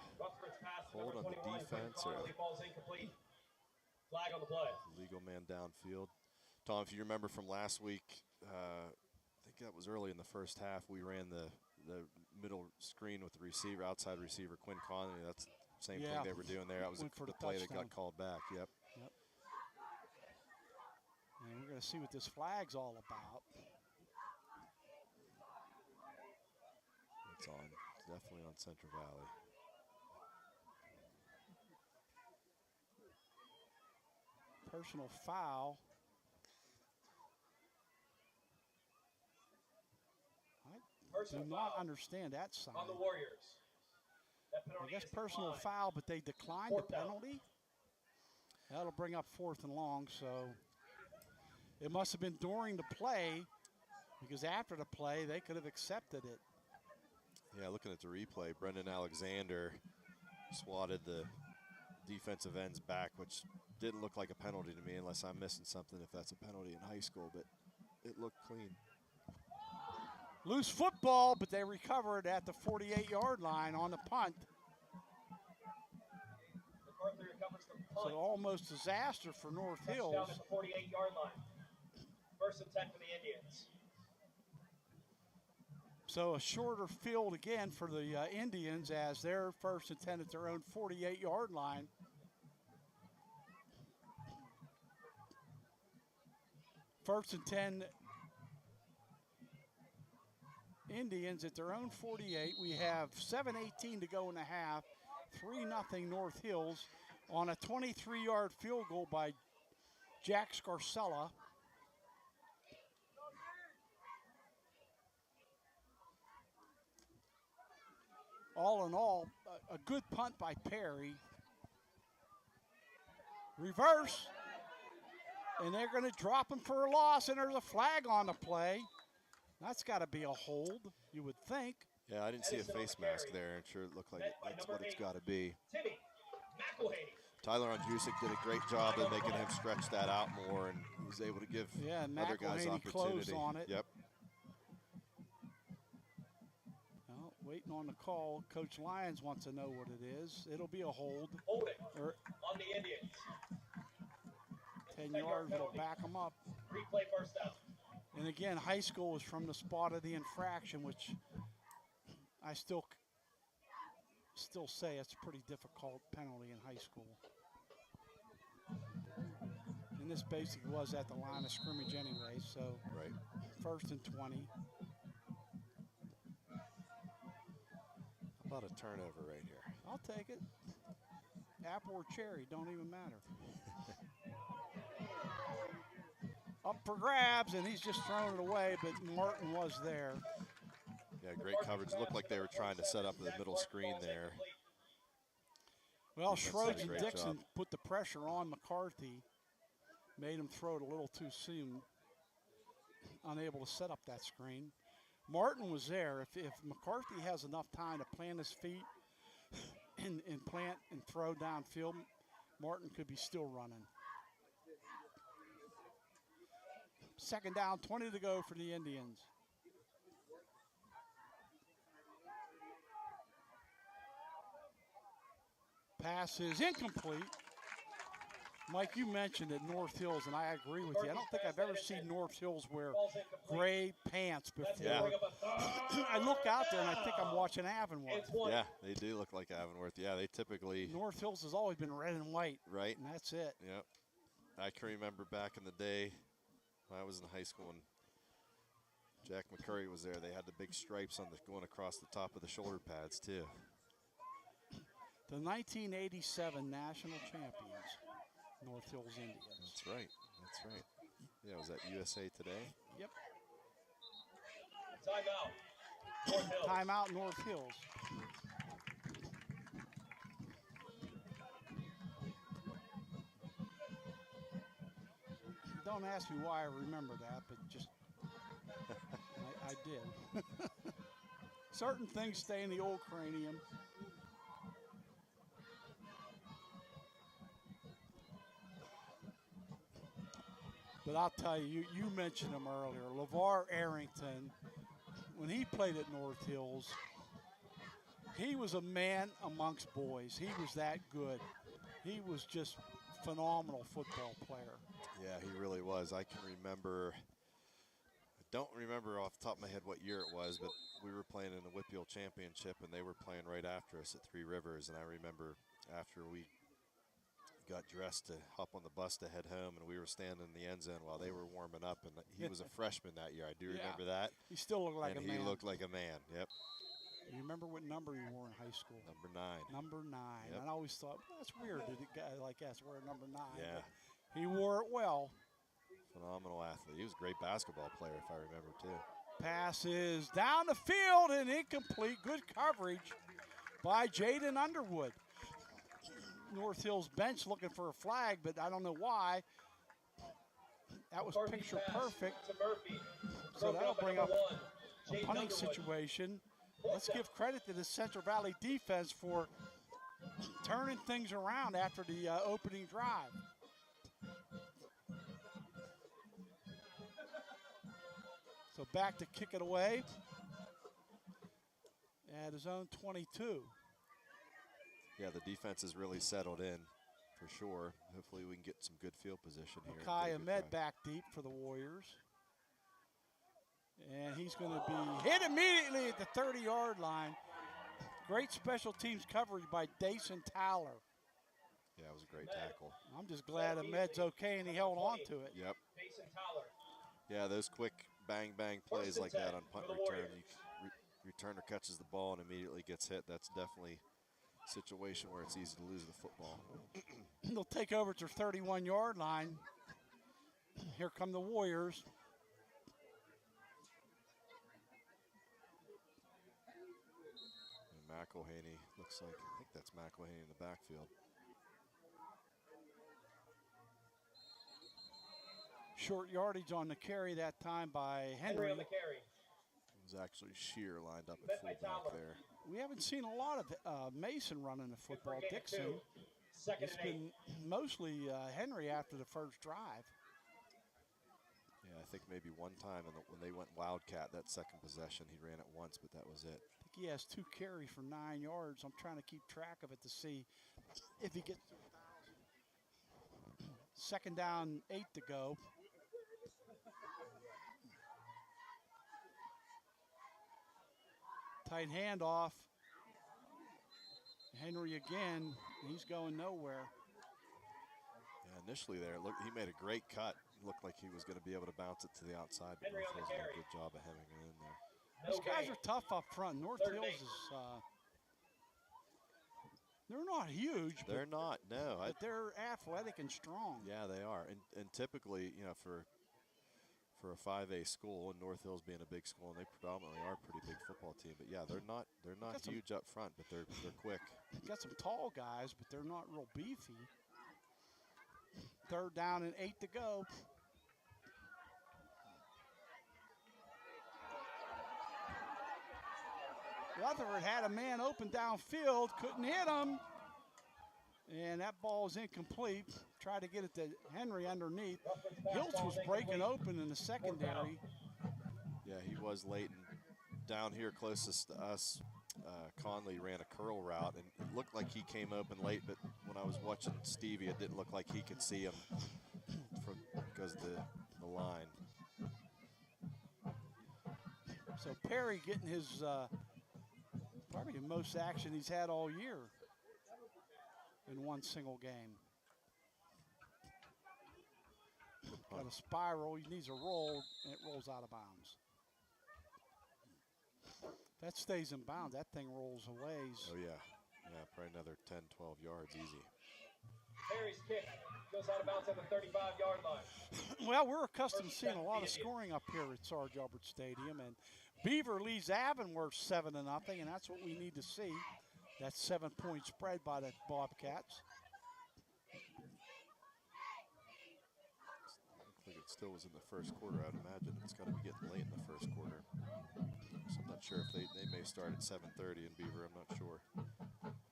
hold on the defense or flag on the play. Legal man downfield. Tom, if you remember from last week, I think that was early in the first half, we ran the middle screen with the receiver, outside receiver, Quinn Conley. That's the same thing they were doing there. That was the play that got called back. Yep. And we're going to see what this flag's all about. It's on. It's definitely on Central Valley. Personal foul. I do not understand that sign. On the Warriors. I guess personal foul, but they declined the penalty. That'll bring up 4th and long, so it must have been during the play, because after the play, they could have accepted it. Yeah, looking at the replay, Brendan Alexander swatted the defensive end's back, which didn't look like a penalty to me unless I'm missing something if that's a penalty in high school, but it looked clean. Loose football, but they recovered at the 48-yard line on the punt. So almost disaster for North Hills. Down at the 48-yard line. 1st and 10 for the Indians. So a shorter field again for the Indians as they're 1st and 10 at their own 48-yard line. First and 10 Indians at their own 48. We have 7:18 to go in the half. 3-0 North Hills on a 23-yard field goal by Jack Scarcella. All in all, a good punt by Perry. Reverse. And they're going to drop him for a loss, and there's a flag on the play. That's got to be a hold, you would think. Yeah, I didn't see a face mask there. It sure looked like that's what it's got to be. Tyler Andrusik did a great job of making him stretch that out more, and he was able to give other guys opportunity. Closed on it. Yep. Well, waiting on the call. Coach Lyons wants to know what it is. It'll be a hold. Hold it on the Indians. 10 yards will back them up. Replay 1st down. And again, high school is from the spot of the infraction, which I still say it's a pretty difficult penalty in high school. And this basically was at the line of scrimmage anyway, so right. 1st and 20. How about a turnover right here? I'll take it. Apple or cherry, don't even matter. Up for grabs, and he's just thrown it away, but Martin was there. Yeah, great coverage. It looked like they were trying to set up the middle screen there. Well, Schroeder and Dixon put the pressure on McCarthy, made him throw it a little too soon, unable to set up that screen. Martin was there. If McCarthy has enough time to plant his feet and plant and throw downfield, Martin could be still running. 2nd down, 20 to go for the Indians. Pass is incomplete. Mike, you mentioned at North Hills, and I agree with you. I don't think I've ever seen North Hills wear gray pants before. Yeah. I look out there, and I think I'm watching Avonworth. Yeah, they do look like Avonworth. Yeah, they typically. North Hills has always been red and white. Right. And that's it. Yep. I can remember back in the day when I was in high school and Jack McCurry was there. They had the big stripes on going across the top of the shoulder pads, too. The 1987 national champions, North Hills Indians. That's right. That's right. Yeah, was that USA Today? Yep. Timeout. North Hills. Timeout, North Hills. Don't ask me why I remember that, but just I did. Certain things stay in the old cranium. But I'll tell you, you mentioned him earlier, LeVar Arrington, when he played at North Hills, he was a man amongst boys. He was that good. He was just phenomenal football player. Yeah, he really was. I can remember, I don't remember off the top of my head what year it was, but we were playing in the Whitfield Championship, and they were playing right after us at Three Rivers. And I remember after we got dressed to hop on the bus to head home, and we were standing in the end zone while they were warming up, and he was a freshman that year. I do remember that. He still looked like a man. And he looked like a man, yep. You remember what number he wore in high school? Number 9. Number 9. Yep. I always thought, well, that's weird that a guy like us wear number 9. Yeah. But he wore it well. Phenomenal athlete. He was a great basketball player, if I remember, too. Pass is down the field and incomplete. Good coverage by Jaden Underwood. North Hills bench looking for a flag, but I don't know why. That was picture perfect. So that'll bring up a punting situation. Let's give credit to the Central Valley defense for turning things around after the opening drive. So back to kick it away at his own 22. Yeah, the defense has really settled in for sure. Hopefully we can get some good field position here. Kai Ahmed back deep for the Warriors. And he's going to be hit immediately at the 30-yard line. Great special teams coverage by Dason Towler. Yeah, it was a great tackle. I'm just glad Ahmed's okay and he held on to it. Yep. Yeah, those quick bang plays like that on punt return. Returner catches the ball and immediately gets hit. That's definitely a situation where it's easy to lose the football. They'll take over to their 31-yard line. Here come the Warriors. And McElhaney looks like, I think that's McElhaney in the backfield. Short yardage on the carry that time by Henry. On the carry. It was actually Shear lined up at fullback there. We haven't seen a lot of Mason running the football. Dixon. It's been mostly Henry after the first drive. Yeah, I think maybe one time when they went Wildcat, that second possession, he ran it once, but that was it. I think he has 2 carries for 9 yards. I'm trying to keep track of it to see if he gets 2nd down, 8 to go. Tight handoff. Henry again. He's going nowhere. Yeah, initially there, look, he made a great cut. Looked like he was going to be able to bounce it to the outside, but North Hills did a good job of hemming it in there. These guys are tough up front. North Hills is, they're not huge. They're not, no. But they're athletic and strong. Yeah, they are. And typically, you know, for a 5A school, and North Hills being a big school, and they predominantly are a pretty big football team. But yeah, they're not huge up front, but they're quick. Got some tall guys, but they're not real beefy. 3rd down and 8 to go. Rutherford had a man open downfield, couldn't hit him. And that ball is incomplete. Tried to get it to Henry underneath. Hiltz was breaking open in the secondary. Yeah, he was late. And down here closest to us, Conley ran a curl route, and it looked like he came open late, but when I was watching Stevie, it didn't look like he could see him because of the line. So Perry getting his probably the most action he's had all year in one single game. Got a spiral, he needs a roll, and it rolls out of bounds. That stays in bounds, that thing rolls a ways. Oh yeah, probably another 10, 12 yards easy. Perry's kick goes out of bounds at the 35-yard line. Well, we're accustomed to seeing a lot of scoring up here at Sarge Albert Stadium, and Beaver leads Avonworth 7-0, and that's what we need to see. That 7-point spread by the Bobcats. Looks like it still was in the first quarter. I'd imagine it's got to be getting late in the first quarter. So I'm not sure if they may start at 7:30 in Beaver. I'm not sure.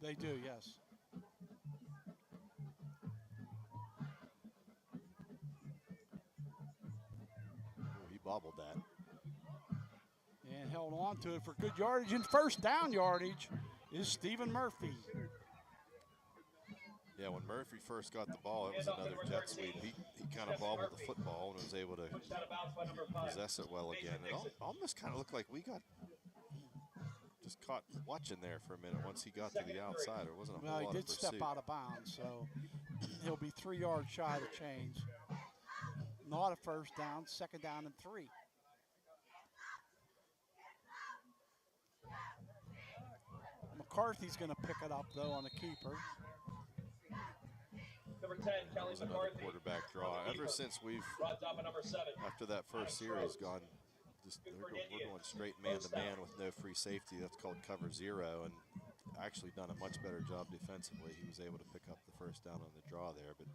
They do, yes. Oh, he bobbled that. And held on to it for good yardage. And 1st down yardage is Stephen Murphy. Yeah, when Murphy first got the ball, it was another jet sweep. He kind of bobbled the football and was able to possess it well again. It almost kind of looked like we got just caught watching there for a minute once he got to the outside. There wasn't a whole lot of pursuit. Well, he did step out of bounds, so he'll be 3 yards shy of the chains. Not a 1st down, 2nd down and 3. McCarthy's going to pick it up, though, on the keeper. Number 10, Kelly another McCarthy. Quarterback draw. Ever since we've, Number 7. after that first series, we're going straight man-to-man with no free safety. That's called cover 0, and actually done a much better job defensively. He was able to pick up the first down on the draw there, but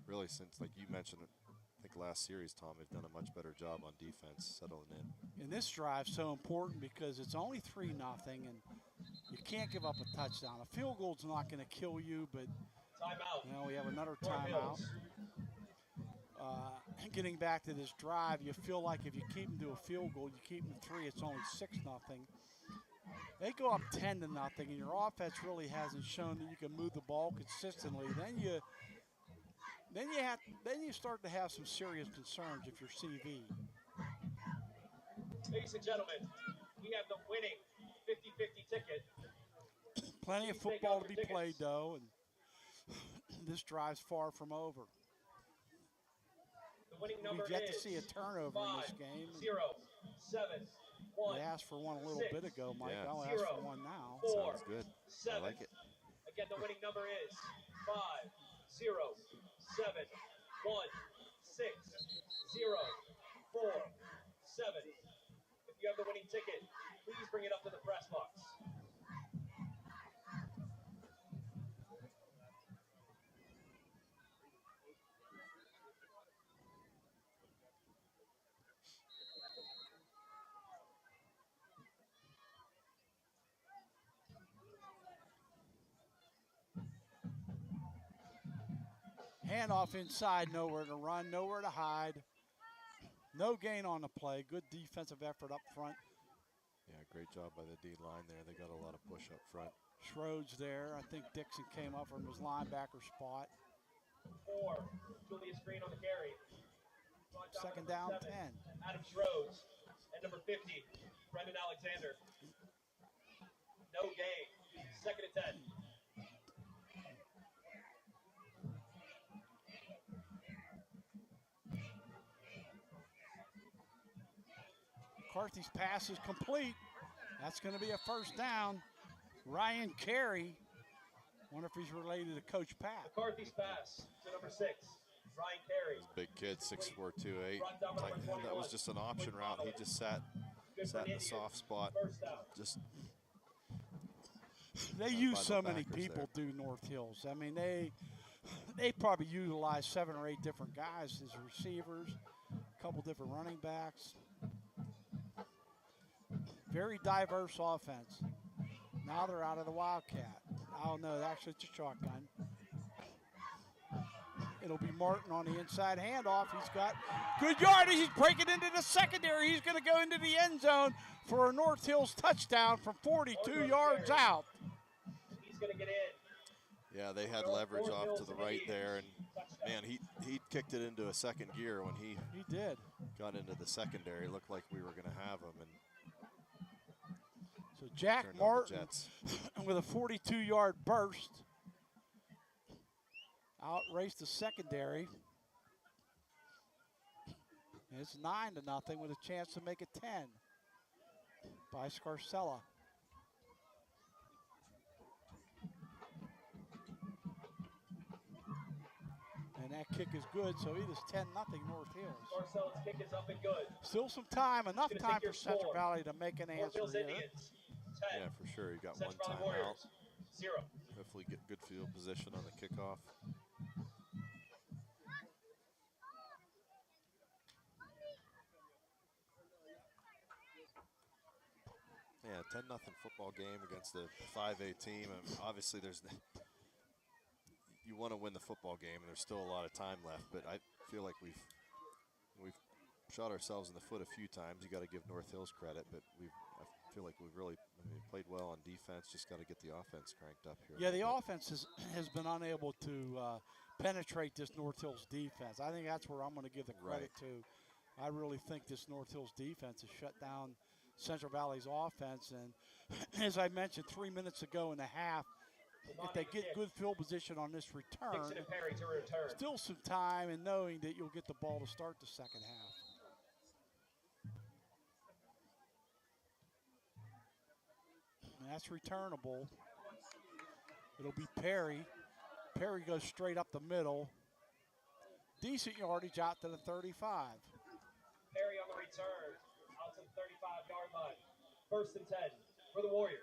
really since, like you mentioned, I think last series, Tom, they've done a much better job on defense settling in. And this drive's so important because it's only 3-0, and you can't give up a touchdown. A field goal's not going to kill you, but Timeout. you know, we have another North timeout. Hills. Getting back to this drive, you feel like if you keep them to a field goal, you keep them to 3, it's only 6-0. They go up 10-0, and your offense really hasn't shown that you can move the ball consistently. Then you start to have some serious concerns if you're CV. Ladies and gentlemen, we have the winning 50-50 ticket. Plenty of Please take football out to be your played, tickets. though, and this drive's far from over. The winning We've number yet is to see a turnover in this game. 5-0-7-1. We asked for one a little bit ago, Mike. Yeah. I'll ask for one now. Sounds good. 7. I like it. Again, the winning number is 5-0-7-1-6-0-4-7. If you have the winning ticket, please bring it up to the press box. Handoff inside, nowhere to run, nowhere to hide. No gain on the play. Good defensive effort up front. Yeah, great job by the D-line there. They got a lot of push up front. Schroeds there. I think Dixon came up from his linebacker spot. 4, Julius Green on the carry. Second down, 7, 10. Adam Schroeds. And number 50, Brendan Alexander. No gain. Second and 10. McCarthy's pass is complete. That's going to be a first down. Ryan Carey. Wonder if he's related to Coach Pat. McCarthy's pass to number 6, Ryan Carey. Big kid, 6'4", 208. Tight end. That was just an option route. He just sat in the soft spot. Just They use so many people do North Hills. I mean, they probably utilize 7 or 8 different guys as receivers, a couple different running backs. Very diverse offense. Now they're out of the Wildcat. Oh, no, actually it's a shotgun. It'll be Martin on the inside handoff. He's got good yardage. He's breaking into the secondary. He's going to go into the end zone for a North Hills touchdown from 42 yards out. He's going to get in. Yeah, they had leverage off to the right there, and man, he kicked it into a second gear when he did. Got into the secondary. It looked like we were going to have him, and so Jack Martin with a 42-yard burst outraced the secondary. And it's 9-0 with a chance to make it 10 by Scarcella. And that kick is good, so it is 10-0 North Hills. Scarcella's kick is up and good. Still some time, enough time for Central Valley to make an answer here. Indians, 10. Yeah, for sure. You got one Central Valley Warriors, timeout. 0. Hopefully get good field position on the kickoff. Yeah, 10-0 football game against a 5A team. And obviously, you want to win the football game, and there's still a lot of time left. But I feel like we've shot ourselves in the foot a few times. You got to give North Hills credit, but I feel like we've really played well on defense. Just got to get the offense cranked up here. Yeah, the offense has been unable to penetrate this North Hills defense. I think that's where I'm going to give the credit to. I really think this North Hills defense has shut down Central Valley's offense. And as I mentioned 3 minutes ago in the half, if they get good field position on this return, still some time and knowing that you'll get the ball to start the second half. And that's returnable. It'll be Perry. Perry goes straight up the middle. Decent yardage out to the 35. Perry on the return, out to the 35-yard line. First and 10 for the Warriors.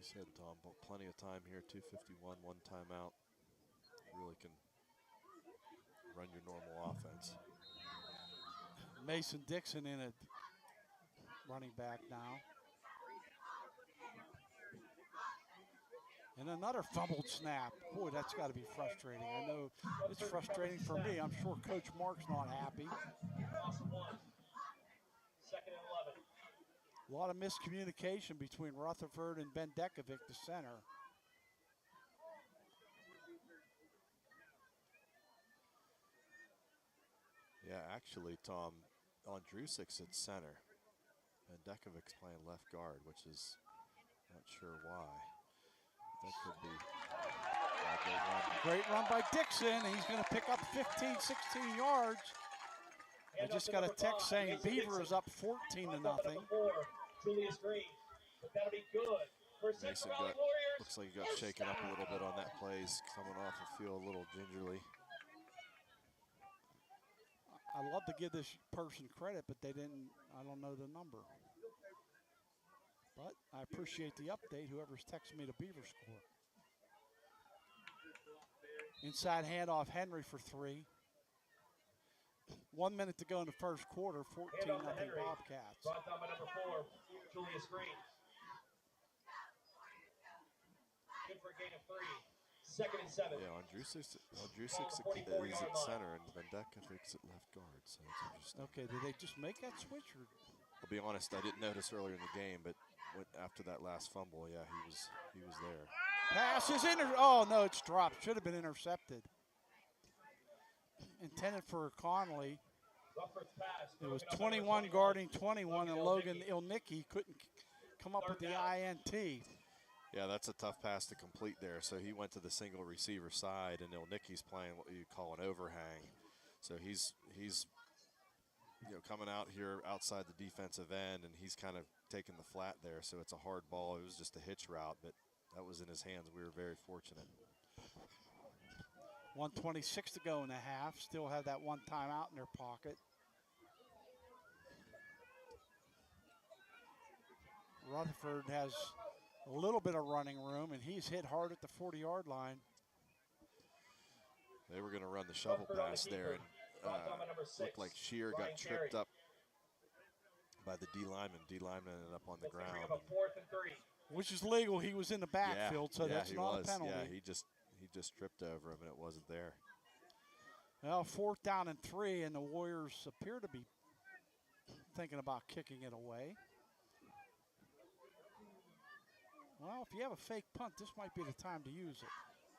you said, Tom, plenty of time here, 2:51, one timeout. Really can run your normal offense. Mason Dixon in at running back now. And another fumbled snap. Boy, that's got to be frustrating. I know it's frustrating for me. I'm sure Coach Mark's not happy. Second and 11. A lot of miscommunication between Rutherford and Bendekovic, the center. Yeah, actually, Tom, Ondrusic's at center. Bendekovic's playing left guard, which is not sure why. That could be a great run. Great run by Dixon. He's going to pick up 15, 16 yards. I just got a text saying Beaver is up 14-0. Julius Green. But that'll be good. Mason looks like he got shaken up a little bit on that play. He's coming off the field a little gingerly. I love to give this person credit, but they didn't, I don't know the number. But I appreciate the update, whoever's texting me the Beaver score. Inside handoff, Henry for 3. 1 minute to go in the first quarter, 14-0 Bobcats. Brought down by number 4, Julius Green. Good for a gain of 3. Second and 7. Yeah, Ondrusic's is at center and Bendekovic's at left guard, so it's interesting. Okay, did they just make that switch? Or? I'll be honest, I didn't notice earlier in the game, but after that last fumble, yeah, he was there. Pass is oh no, it's dropped. Should have been intercepted. Intended for Connolly. It was 21 guarding 21, and Logan Ilnicki couldn't come up with the INT. Yeah, that's a tough pass to complete there. So he went to the single receiver side, and Ilnicki's playing what you call an overhang. So he's coming out here outside the defensive end, and he's kind of taking the flat there. So it's a hard ball. It was just a hitch route, but that was in his hands. We were very fortunate. 1:26 to go in the half. Still have that one timeout in their pocket. Rutherford has a little bit of running room, and he's hit hard at the 40-yard line. They were going to run the shovel pass there, and looked like Shear got tripped up by the D lineman. D lineman ended up on the ground. Which is legal. He was in the backfield, so that's not a penalty. Yeah, he just tripped over him, and it wasn't there. Well, 4th down and 3, and the Warriors appear to be thinking about kicking it away. Well, if you have a fake punt, this might be the time to use it.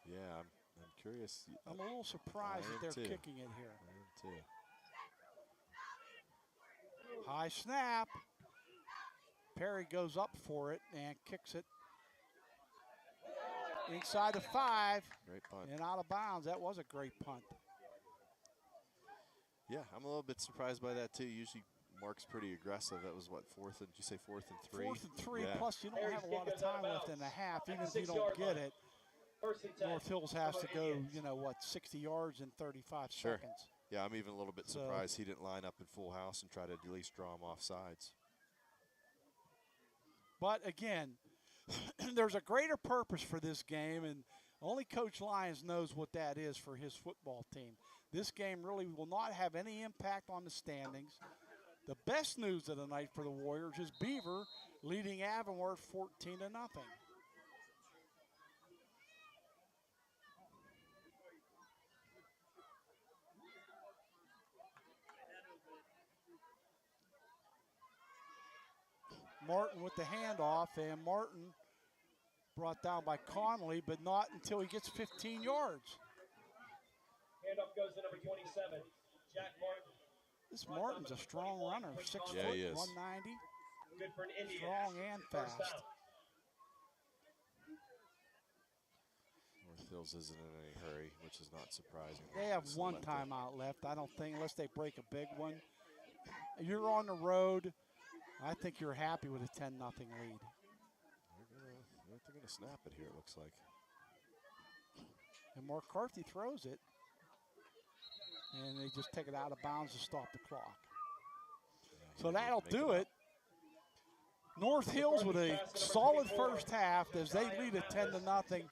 Yeah, I'm curious. I'm a little surprised that they're kicking it here. I am too. High snap. Perry goes up for it and kicks it inside the 5. Great punt. And out of bounds. That was a great punt. Yeah, I'm a little bit surprised by that too. Usually Mark's pretty aggressive. That was what, did you say 4th and 3? 4th and 3, yeah. plus you don't have a lot of time left in the half. Even if you don't get it, North Hills has to go, 60 yards in 35 seconds. Yeah, I'm even a little bit surprised he didn't line up in full house and try to at least draw him off sides. But again, there's a greater purpose for this game, and only Coach Lyons knows what that is for his football team. This game really will not have any impact on the standings. The best news of the night for the Warriors is Beaver leading Avonworth 14-0. Martin with the handoff, and Martin brought down by Connolly, but not until he gets 15 yards. Handoff goes to number 27, Jack Martin. This Martin's a strong runner, 6 foot, he is. 190. Good for an Indian. Strong and fast. North Hills isn't in any hurry, which is not surprising. They have one timeout left, I don't think, unless they break a big one. You're on the road. I think you're happy with a 10-0 lead. They're going to snap it here, it looks like. And McCarthy throws it. And they just take it out of bounds to stop the clock. Yeah, so that'll do it. North Hills with a solid first half as they lead it 10-0.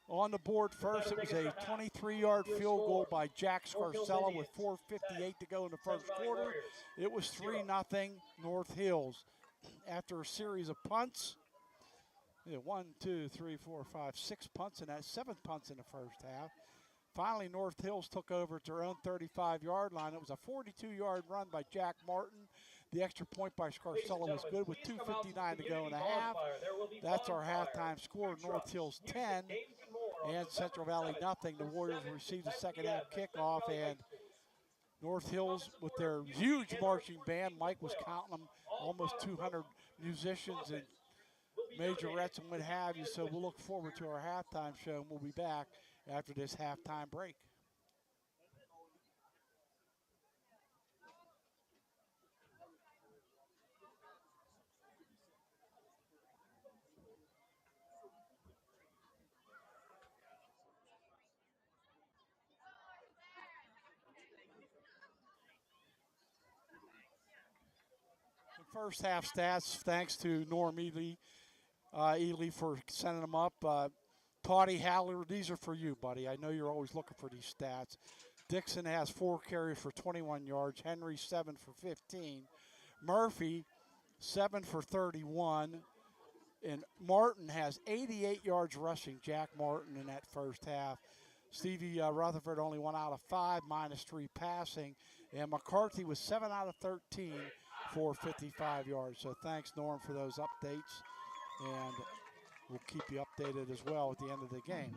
On the board first, it was a 23-yard field goal by Jack Scarcella with 4:58 to go in the first quarter. It was 3-0 North Hills. After a series of punts, 1, 2, 3, 4, 5, 6 punts, and that's 7 punts in the first half. Finally, North Hills took over at their own 35-yard line. It was a 42-yard run by Jack Martin. The extra point by Scarcella was good with 2:59 to go in the half. That's our halftime score. North Hills 10 and Central Valley nothing. The Warriors received the second half kickoff, and North Hills with their huge marching band. Mike was counting them, almost 200 musicians and majorettes and what have you. So we'll look forward to our halftime show, and we'll be back after this halftime break. The first half stats, thanks to Norm Ely for sending them up. Toddy Haller, these are for you, buddy. I know you're always looking for these stats. Dixon has 4 carries for 21 yards. Henry, 7 for 15. Murphy, 7 for 31. And Martin has 88 yards rushing, Jack Martin, in that first half. Stevie Rutherford only 1 out of 5, -3 passing. And McCarthy was 7 out of 13 for 55 yards. So thanks, Norm, for those updates. And we'll keep you updated as well at the end of the game.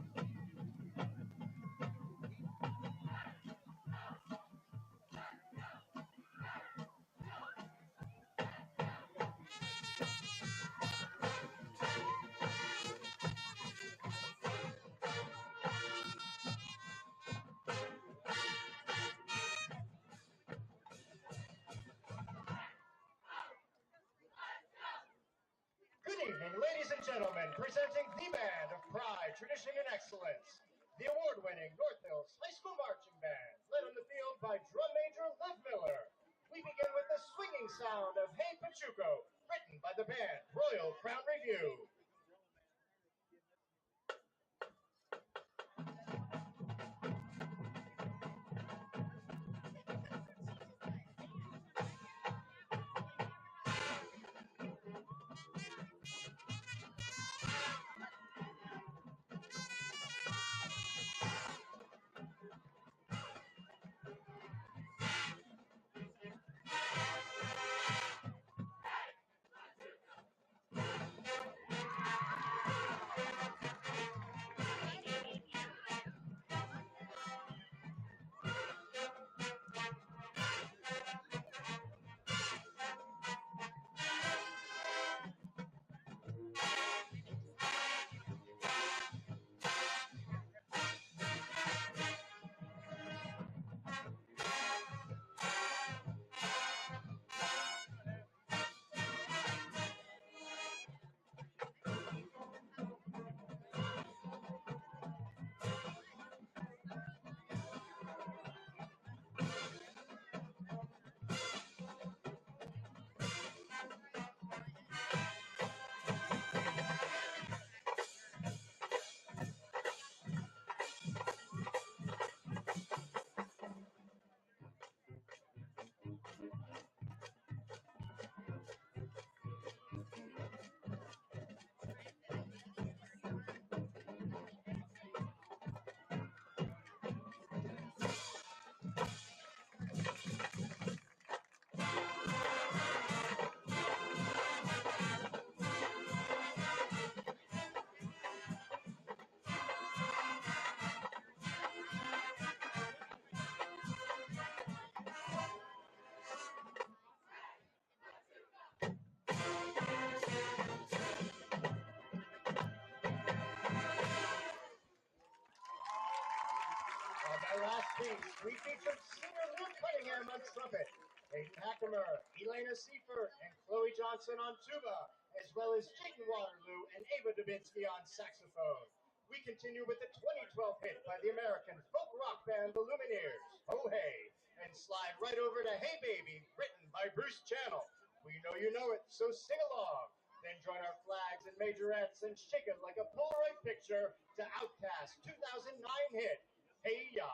Good evening, ladies and gentlemen, presenting the band of pride, tradition, and excellence, the award-winning North Hills High School Marching Band, led on the field by drum major Liv Miller. We begin with the swinging sound of Hey Pachuco, written by the band Royal Crown Review. On my last piece, we featured singer Lou Cunningham on trumpet, Hayden Hackemer, Elena Seifert, and Chloe Johnson on tuba, as well as Jayden Waterloo and Ava Dubinsky on saxophone. We continue with the 2012 hit by the American folk rock band The Lumineers, Oh Hey, and slide right over to Hey Baby, written by Bruce Channel. We know you know it, so sing along. Then join our flags and majorettes and shake it like a Polaroid picture to Outkast 2009 hit, Hey Ya.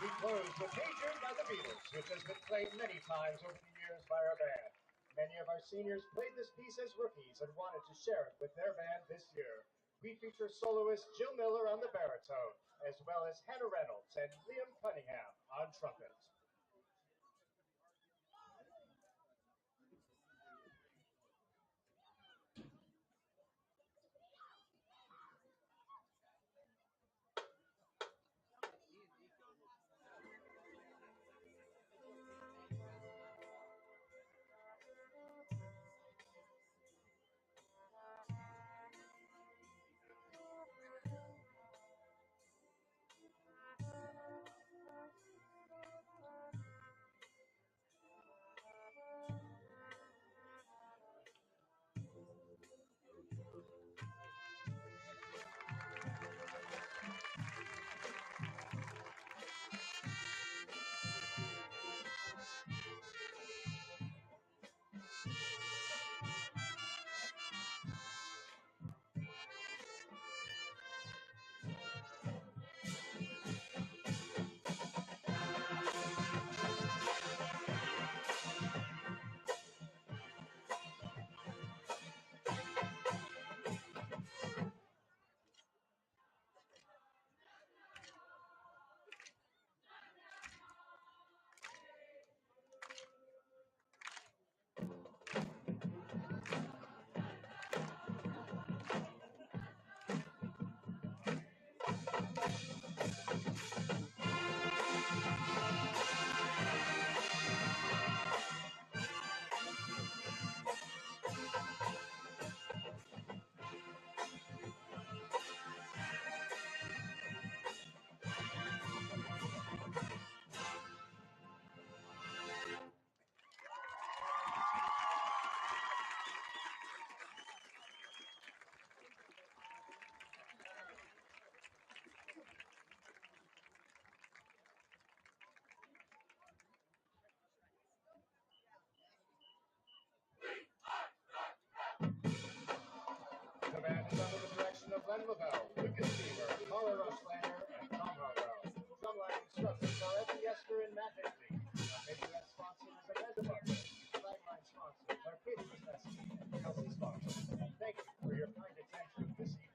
We close with Hey Jude by the Beatles, which has been played many times over the years by our band. Many of our seniors played this piece as rookies and wanted to share it with their band this year. We feature soloist Jill Miller on the baritone, as well as Hannah Reynolds and Liam Cunningham on trumpet. Beaver, Carla Rushlander, and Tom Harwell. Some line instructors are Evan Yester and Matt Hickley. Our Patriot sponsor is Amanda Butler. Flagline sponsors are Katie Kosmeski and Kelsey Sponsor. Thank you for your kind attention this evening.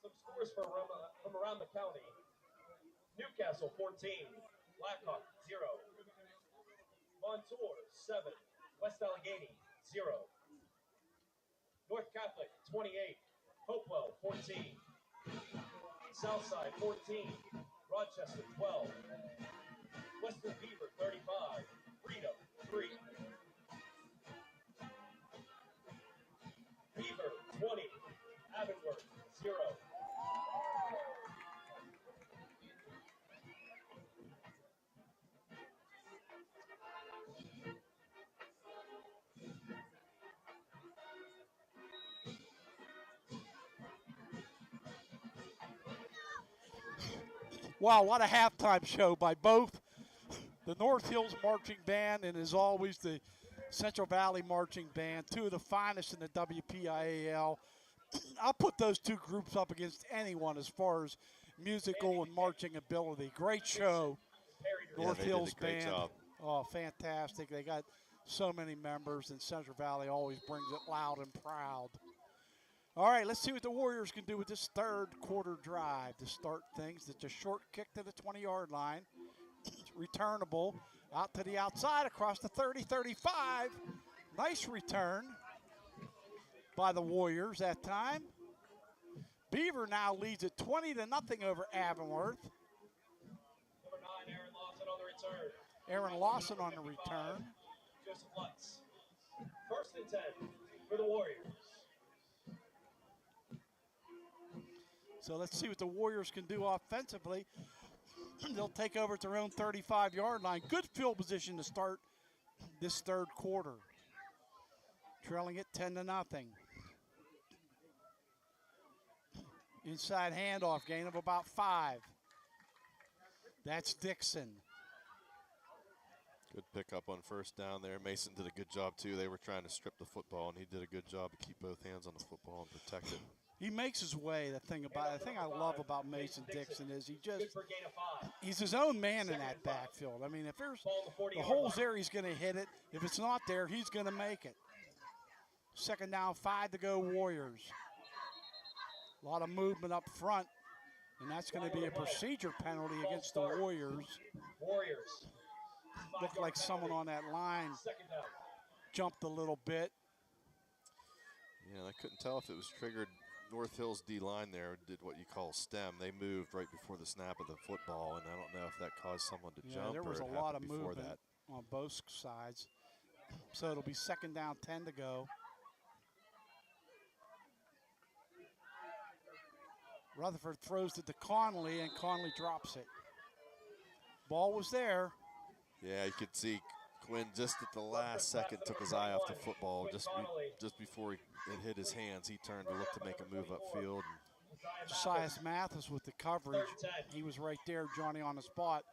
Some scores from around the county. Newcastle 14, Blackhawk 0. Montour 7, West Allegheny 0. North Catholic 28, Hopewell 14. Southside 14, Rochester 12. Western Beaver 35, Freedom 3. Beaver 20, Avonworth 0. Wow, what a halftime show by both the North Hills Marching Band and, as always, the Central Valley Marching Band, two of the finest in the WPIAL. I'll put those two groups up against anyone as far as musical and marching ability. Great show, North Hills Band. Job. Oh, fantastic. They got so many members, and Central Valley always brings it loud and proud. All right, let's see what the Warriors can do with this third quarter drive to start things. It's a short kick to the 20-yard line. Returnable out to the outside across the 30-35. Nice return by the Warriors that time. Beaver now leads it 20-0 over Avonworth. Number 9, Aaron Lawson on the return. Aaron Lawson on the return. Joseph Lutz. 1st and 10 for the Warriors. So let's see what the Warriors can do offensively. They'll take over at their own 35-yard line. Good field position to start this third quarter. Trailing it 10-0. Inside handoff, gain of about 5. That's Dixon. Good pickup on first down there. Mason did a good job, too. They were trying to strip the football, and he did a good job to keep both hands on the football and protect it. He makes his way. The thing I love about Mason Dixon is he's his own man in that backfield. I mean, if there's the holes there, he's going to hit it. If it's not there, he's going to make it. 2nd down, 5 to go, Warriors. A lot of movement up front, and that's going to be a procedure penalty against the Warriors. Looked like someone on that line jumped a little bit. Yeah, I couldn't tell if it was triggered. North Hills D-line there did what you call stem. They moved right before the snap of the football, and I don't know if that caused someone to jump. There was or a lot of before movement that. on both sides. So it'll be 2nd down, 10 to go. Rutherford throws it to Conley, and Conley drops it. Ball was there. Yeah, you could see Quinn just at the last second took his eye off the football. Just before it hit his hands, he turned to look to make a move upfield. Josias Mathis with the coverage. He was right there, Johnny, on the spot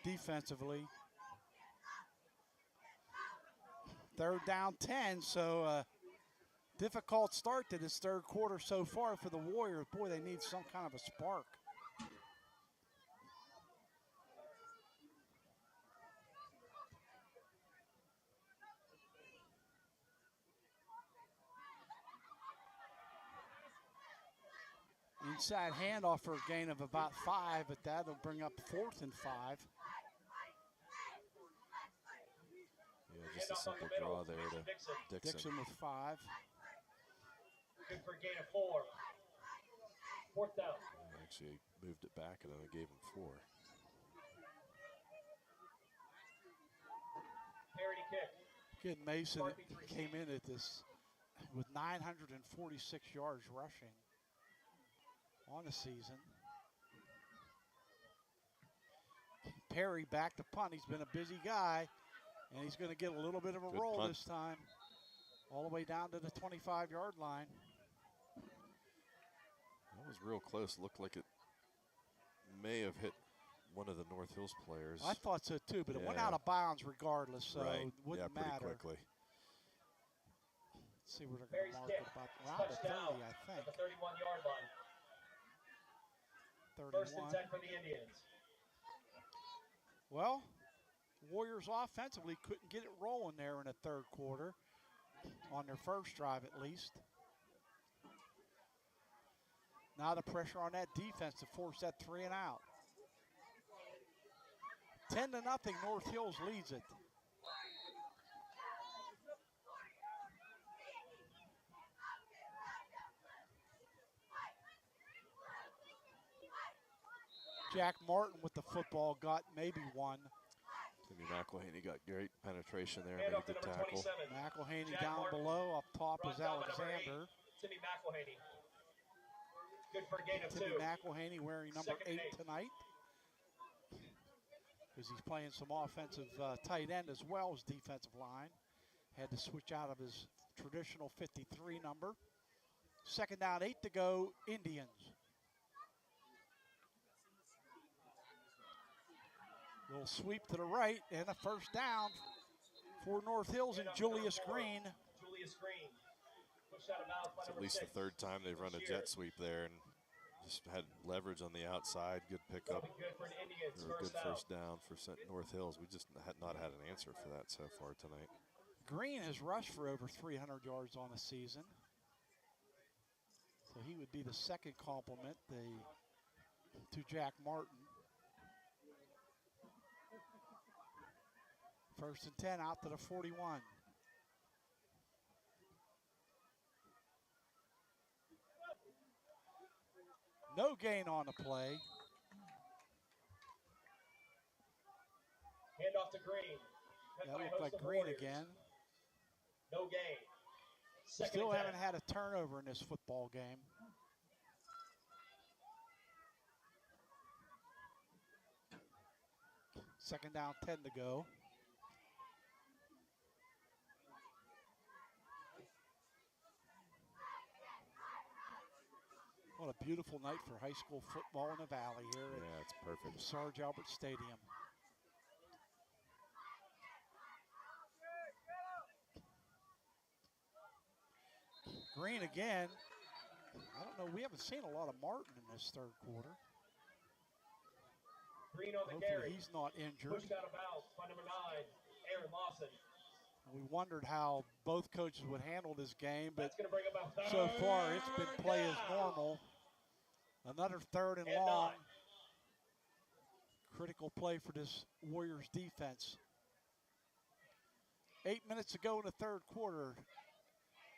defensively. 3rd down, 10, so difficult start to this third quarter so far for the Warriors. Boy, they need some kind of a spark. Inside handoff for a gain of about 5, but that'll bring up 4th and 5. Yeah, just a simple draw there to Dixon. Dixon with 5. Good for a gain of 4. 4th down. Actually moved it back and then I gave him 4. Parity kick. Kid Mason came in at this with 946 yards rushing on the season. Perry back to punt. He's been a busy guy, and he's going to get a little bit of a roll this time, all the way down to the 25-yard line. That was real close. Looked like it may have hit one of the North Hills players. I thought so too, but it went out of bounds regardless, so it wouldn't matter. Quickly. Let's see where they're going to mark it about around the 30, I think. At the 31-yard line. 31. 1st and 10 for the Indians. Well, Warriors offensively couldn't get it rolling there in the third quarter, on their first drive at least. Now the pressure on that defense to force that 3 and out. 10-0, North Hills leads it. Jack Martin with the football got maybe one. Timmy McElhaney got great penetration there, made a good tackle. McElhaney Jack down Martin. below, up top Brought is down by number Alexander. 8, Timmy McElhaney. Good for a gain of Timmy 2. McElhaney wearing number Second and 8 8. tonight, because he's playing some offensive tight end as well as defensive line. Had to switch out of his traditional 53 number. Second down, 8 to go, Indians. Little sweep to the right and a first down for North Hills and Julius Green. Julius Green. Pushed out of bounds by It's at number least 6. the third time they've run a jet sweep there and just had leverage on the outside. Good pickup. Good for an Indians Or a good first first down for North Hills. We just had not had an answer for that so far tonight. Green has rushed for over 300 yards on the season. So he would be the second compliment to Jack Martin. First and 10 out to the 41. No gain on the play. Hand off to Green. That looked like Green again. No gain. Still haven't had a turnover in this football game. Second down, 10 to go. What a beautiful night for high school football in the Valley here Yeah, it's perfect. at Sarge Albert Stadium. Green again. I don't know, we haven't seen a lot of Martin in this third quarter. Green on the Hopefully carry. he's not injured. Pushed out of bounds by number 9, Aaron Lawson. We wondered how both coaches would handle this game, but That's going to bring about so far it's been play as normal. Another third and long. 9. Critical play for this Warriors defense. 8 minutes to go in the third quarter.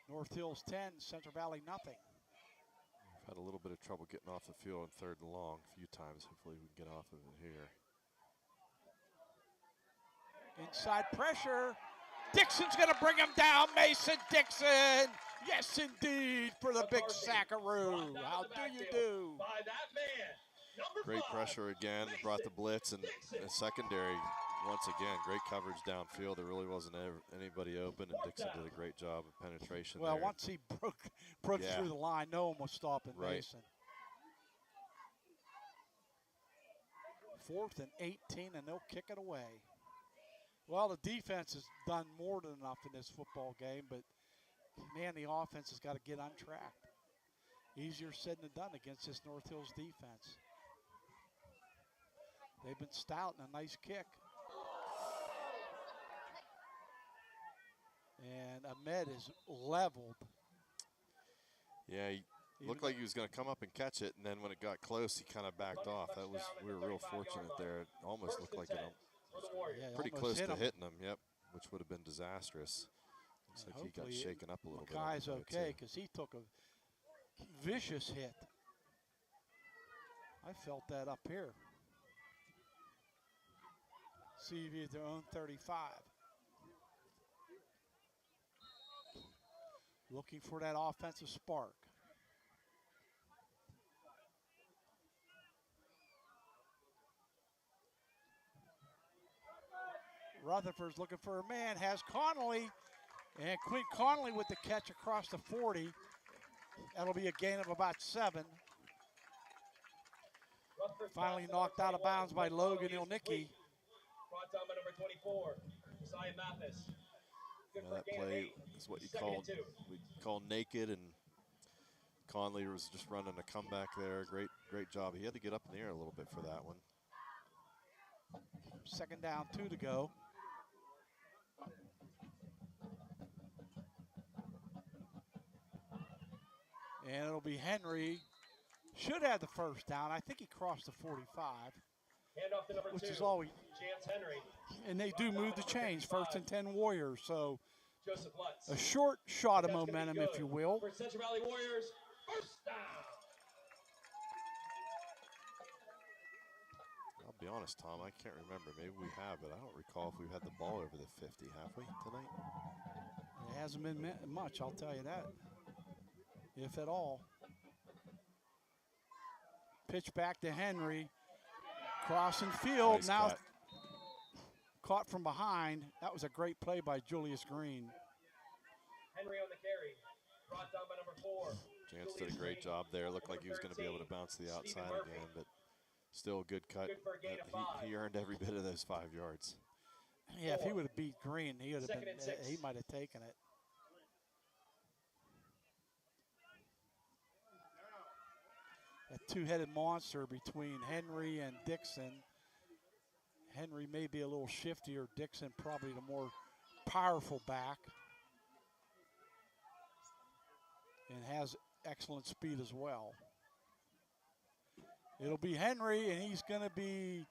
North Hills 10, Central Valley nothing. We've had a little bit of trouble getting off the field on third and long a few times. Hopefully we can get off of it here. Inside pressure. Dixon's going to bring him down. Mason Dixon. Yes, indeed, for the big Sackaroo. How do you do? By that man, number Great 5. pressure again. Brought the blitz and the secondary. Once again, great coverage downfield. There really wasn't anybody open, and Dixon did a great job of penetration Well, there. once he broke through the line, no one was stopping Mason. 4th and 18, and they'll kick it away. Well, the defense has done more than enough in this football game, but, man, the offense has got to get untracked. Easier said than done against this North Hills defense. They've been stout and a nice kick. And Ahmed is leveled. Yeah, he looked like he was going to come up and catch it, and then when it got close, he kind of backed off. We were real fortunate there. It almost looked like it was pretty close to hitting him, yep, which would have been disastrous. Looks like he got shaken up a little bit. Guy's okay because he took a vicious hit. I felt that up here. CV at their own 35. Looking for that offensive spark. Rutherford's looking for a man, has Connolly, and Quinn Connolly with the catch across the 40. That'll be a gain of about 7. Finally knocked out of bounds by Logan Ilnicki. Brought down by number 24, Josiah Mathis. Yeah, that play is what we call naked, and Conley was just running a comeback there. Great job. He had to get up in the air a little bit for that one. Second down, 2 to go. And it'll be Henry. Should have the first down. I think he crossed the 45. Handoff to number which 2, is all we, Chance Henry. and they do move the chains, 1st and 10 Warriors. So Joseph Lutz. a short shot of momentum, if you will. For Central Valley Warriors, first down. I'll be honest, Tom, I can't remember. Maybe we have, but I don't recall if we've had the ball over the 50, have we, tonight? It hasn't been much, I'll tell you that, if at all. Pitch back to Henry. Crossing field. Nice now cut. Caught from behind. That was a great play by Julius Green. Henry on the carry. Brought down by number 4. Chance did a great job there. Looked like he was going to be able to bounce to the outside again, but still a good cut. Good for a gain of 5. He earned every bit of those 5 yards. Yeah, if he would have beat Green, he would have Second been. and 6. He might have taken it. A two-headed monster between Henry and Dixon. Henry may be a little shiftier. Dixon probably the more powerful back. And has excellent speed as well. It'll be Henry, and he's going to be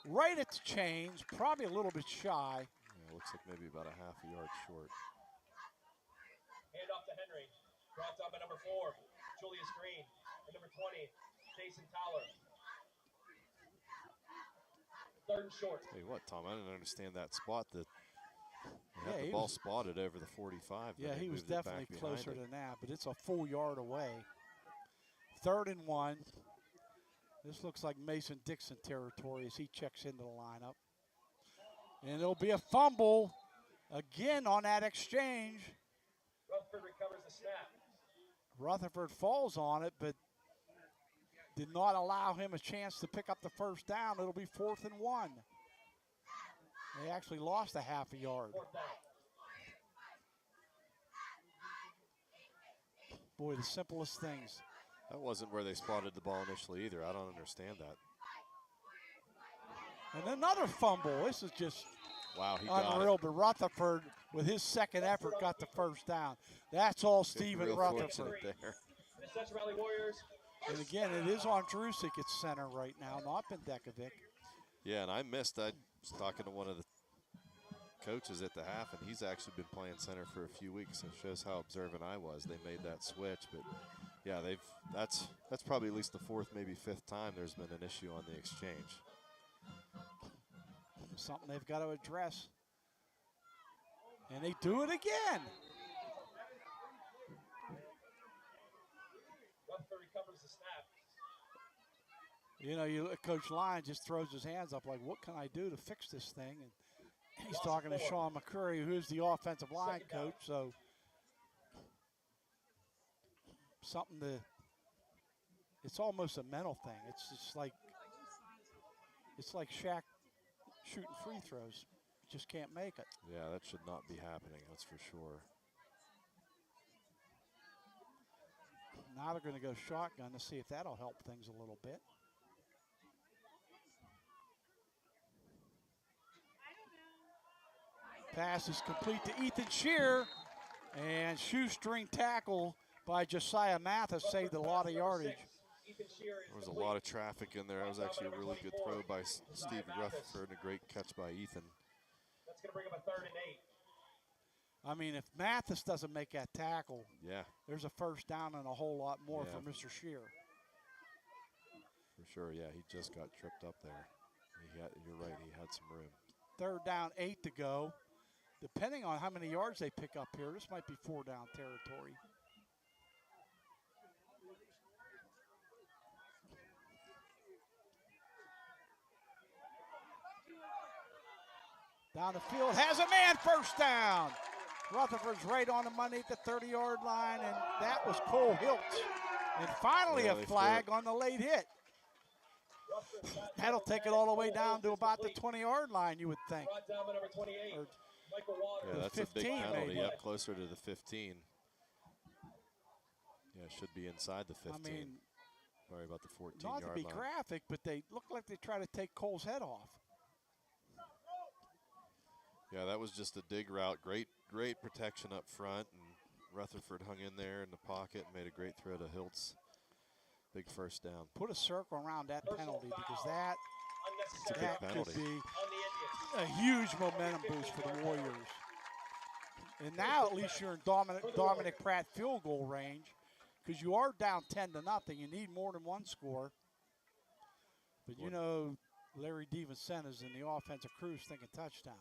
right at the chains, probably a little bit shy. Yeah, looks like maybe about a half a yard short. Hand off to Henry. Brought down by number 4, Julius Green. And number 20, Jason Towler. 3rd and short. Hey, what, Tom? I didn't understand that spot. They had Yeah, the ball spotted over the 45. Yeah, he was definitely closer it. than that, but it's a full yard away. 3rd and 1. This looks like Mason Dixon territory as he checks into the lineup. And it'll be a fumble again on that exchange. Rutherford recovers the snap. Rutherford falls on it, but did not allow him a chance to pick up the first down. It'll be 4th and 1. They actually lost a half a yard. 4th down. Boy, the simplest things. That wasn't where they spotted the ball initially either. I don't understand that. And another fumble. This is just Wow, he got unreal. it. But Rutherford, with his second effort, got the first down. That's all Steven Real Rutherford. fortunate there. The Central Valley Warriors. And again, it is on Drusik at center right now, not Bendekovic. Yeah, and I was talking to one of the coaches at the half, and he's actually been playing center for a few weeks. So it shows how observant I was. They made that switch, but yeah, that's probably at least the 4th, maybe 5th time there's been an issue on the exchange. Something they've got to address. And they do it again. Rutherford recovers the snap. You know, Coach Lyon just throws his hands up like, what can I do to fix this thing? And he's talking to Sean McCurry, who's the offensive line coach. So something it's almost a mental thing. It's just like, Shaq shooting free throws. Just can't make it. Yeah, that should not be happening, that's for sure. Now they're going to go shotgun to see if that'll help things a little bit. Pass is complete to Ethan Shear, and shoestring tackle by Josiah Mathis saved a lot of yardage. There was a lot of traffic in there. That was actually a really good throw by Steve Rutherford and a great catch by Ethan. That's going to bring him a 3rd and 8. I mean, if Mathis doesn't make that tackle, Yeah, there's a first down and a whole lot more Yeah. for Mr. Shear. for sure. Yeah, he just got tripped up there. You're right, he had some room. 3rd down, 8 to go. Depending on how many yards they pick up here, this might be 4 down territory. Down the field, has a man, first down. Rutherford's right on the money at the 30-yard line, and that was Cole Hiltz. And finally a flag on the late hit. That'll take it all the way down to about the 20-yard line, you would think. Brought down by number 28, Or Michael Waters. Yeah, that's 15 a big penalty. maybe. Yep, closer to the 15. Yeah, it should be inside the 15. I mean, Sorry about the 14-yard not line. to be graphic, but they look like they try to take Cole's head off. Yeah, that was just a dig route. Great protection up front, and Rutherford hung in there in the pocket and made a great throw to Hiltz. Big first down. Put a circle around that penalty because that penalty. could be a huge momentum boost for the Warriors. And now at least you're in Dominic Pratt field goal range because you are down 10-0. You need more than one score. But you know Larry DeVincenzo's in the offensive crews thinking touchdown.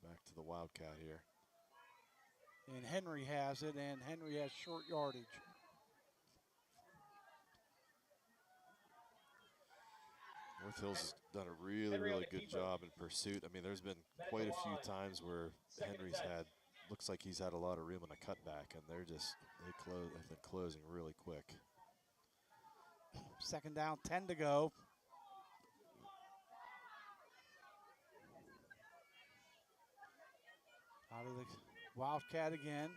Back to the Wildcat here. And Henry has it, and Henry has short yardage. North Hills has done a really good job in pursuit. I mean, there's been quite a few times where Henry's looks like he's had a lot of room on a cutback, and they've been closing really quick. Second down, 10 to go. Out of the Wildcat again.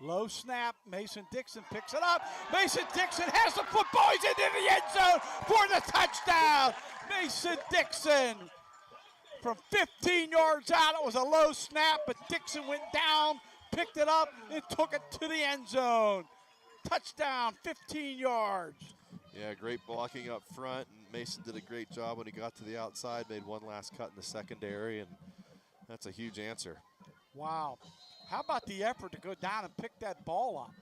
Low snap, Mason Dixon picks it up. Mason Dixon has the football, he's into the end zone for the touchdown. Mason Dixon from 15 yards out. It was a low snap, but Dixon went down, picked it up, and took it to the end zone. Touchdown, 15 yards. Yeah, great blocking up front, and Mason did a great job when he got to the outside, made one last cut in the secondary, and that's a huge answer. Wow. How about the effort to go down and pick that ball up?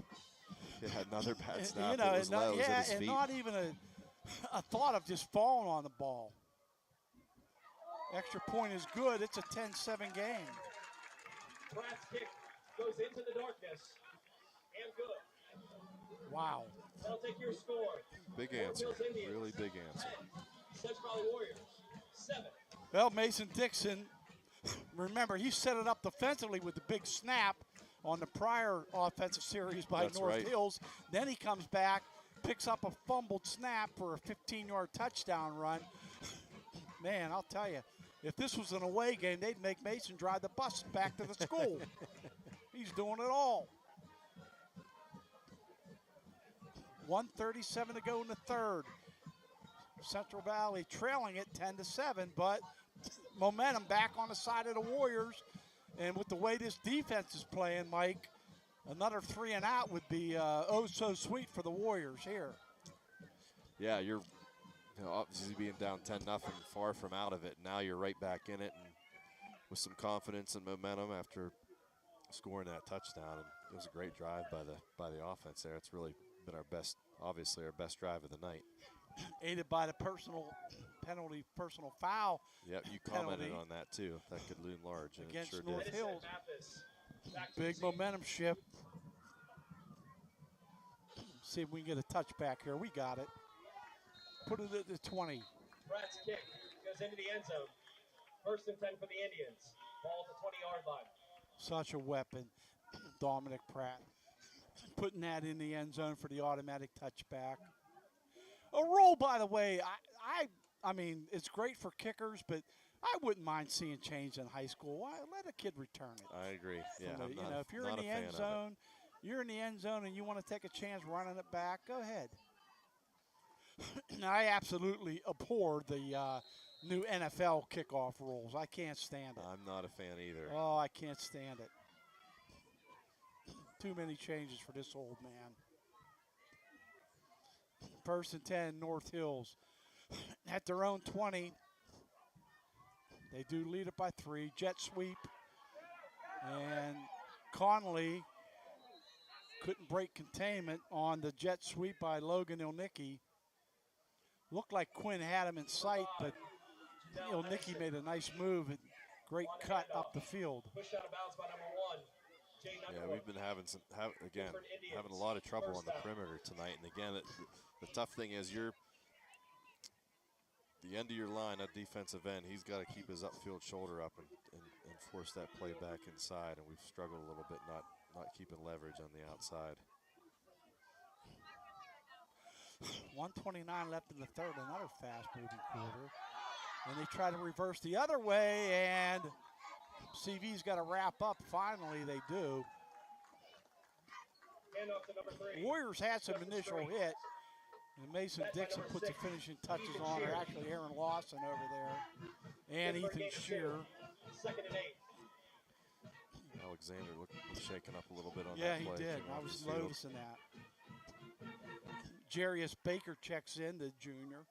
Yeah, another bad snap. It was low, it was at his feet. And not even a thought of just falling on the ball. Extra point is good. It's a 10-7 game. Pratt's kick goes into the darkness and good. Wow. That'll take your score. Big answer. Really big answer. Central Valley Warriors, 7. Well, Mason Dixon, remember, he set it up defensively with the big snap on the prior offensive series by North Hills. Then he comes back, picks up a fumbled snap for a 15-yard touchdown run. Man, I'll tell you, if this was an away game, they'd make Mason drive the bus back to the school. He's doing it all. 1:37 to go in the third. Central Valley trailing it 10-7, but momentum back on the side of the Warriors. And with the way this defense is playing, Mike, another 3 and out would be oh so sweet for the Warriors here. Yeah, you're obviously being down 10-0, far from out of it. Now you're right back in it, and with some confidence and momentum after scoring that touchdown. And it was a great drive by the offense there. It's really been obviously our best drive of the night. Aided by the personal foul. Yep, you commented on that too. That could loom large, and against it sure North did. Hills. Big momentum shift. See if we can get a touchback here. We got it. Put it at the 20. Pratt's kick goes into the end zone. 1st and 10 for the Indians. Ball at the 20-yard line. Such a weapon, Dominic Pratt. Putting that in the end zone for the automatic touchback. A roll, by the way, I mean, it's great for kickers, but I wouldn't mind seeing change in high school. Why let a kid return it? I agree. Yeah, if you're in the end zone, you're in the end zone and you want to take a chance running it back, go ahead. I absolutely abhor the new NFL kickoff rules. I can't stand it. I'm not a fan either. Oh, I can't stand it. Too many changes for this old man. 1st and 10, North Hills. At their own 20. They do lead it by 3. Jet sweep. And Connolly couldn't break containment on the jet sweep by Logan Ilnicki. Looked like Quinn had him in sight, but Ilnicki made a nice move and great cut up the field. Pushed out of bounds by number 1. Yeah, we've been having having a lot of trouble on the perimeter tonight. And again, the tough thing is the end of your line, that defensive end, he's got to keep his upfield shoulder up and force that play back inside. And we've struggled a little bit not keeping leverage on the outside. 1:29 left in the third, another fast-moving quarter. And they try to reverse the other way, and CV's got to wrap up. Finally, they do. Warriors had some initial hit, and Mason Dixon puts the finishing touches on, or actually Aaron Lawson over there, and Ethan Shear. 2nd and 8. Alexander looked shaken up a little bit on yeah, that play. he did. I was noticing that. Jarius Baker checks in, the junior.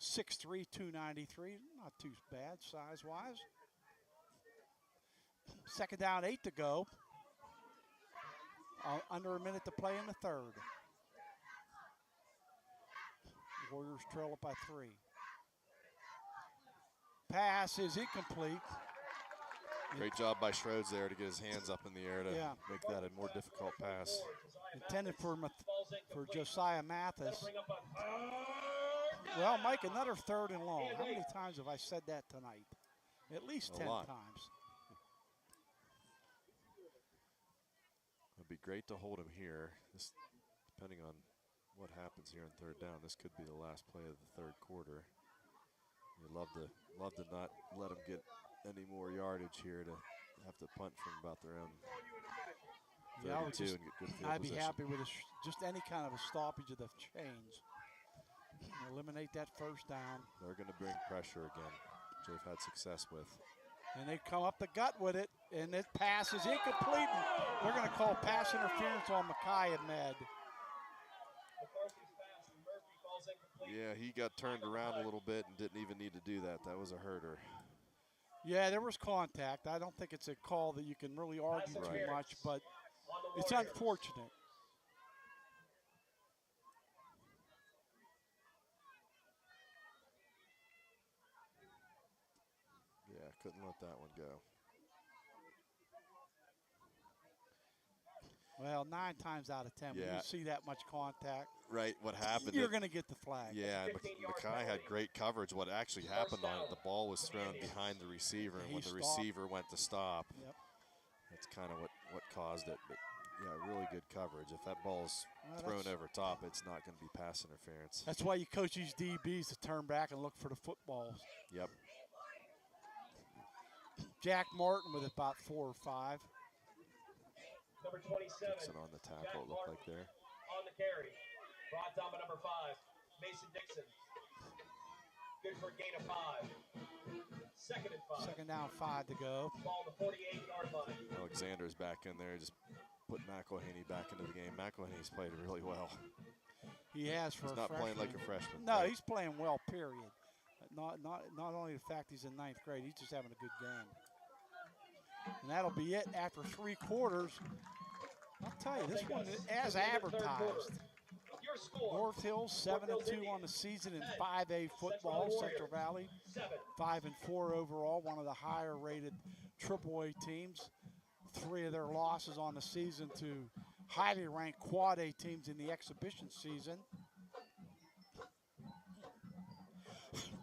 6'3", 293. Not too bad size-wise. 2nd down, 8 to go. Under a minute to play in the 3rd. Warriors trail up by 3. Pass is incomplete. Great job by Schroeds there to get his hands up in the air to make that a more difficult pass. Intended for Josiah Mathis. Well, Mike, another 3rd and long. How many times have I said that tonight? At least 10 times. It'd be great to hold him here. Depending on what happens here in 3rd down, this could be the last play of the 3rd quarter. You'd love to not let them get any more yardage here to have to punt from about their own 32 and get good field I'd be position. happy with just any kind of a stoppage of the chains. Eliminate that 1st down. They're going to bring pressure again, which they've had success with. And they come up the gut with it, and this pass is incomplete. They're going to call pass interference on Makai Ahmed. Yeah, he got turned around a little bit and didn't even need to do that. That was a herder. Yeah, there was contact. I don't think it's a call that you can really argue too much, but it's unfortunate. Yeah, couldn't let that one go. Well, 9 times out of 10, when you see that much contact, right, what happened? You're going to get the flag. Yeah, and Makai had great coverage. What actually happened on it, the ball was thrown behind the receiver, and when the receiver went to stop, that's kind of what caused it. But yeah, really good coverage. If that ball's thrown over top, it's not going to be pass interference. That's why you coach these DBs to turn back and look for the footballs. Yep. Jack Martin with about 4 or 5. Number 27. Dixon on the tackle, it looked like there. On the carry. Brought down by number 5, Mason Dixon. Good for a gain of 5. 2nd and 5. 2nd down, 5 to go. Ball on the 48-yard line. Alexander's back in there, just put McElhaney back into the game. McElhaney's played really well. He has for he's a not playing like a freshman. No, right? he's playing well, period. Not only the fact he's in 9th grade, he's just having a good game. And that'll be it after 3 quarters. I'll tell you, this one, as advertised, North Hills 7-2 on the season in 5A football. Central Valley 5-4 overall, one of the higher-rated AAA teams. 3 of their losses on the season to highly ranked Quad A teams in the exhibition season.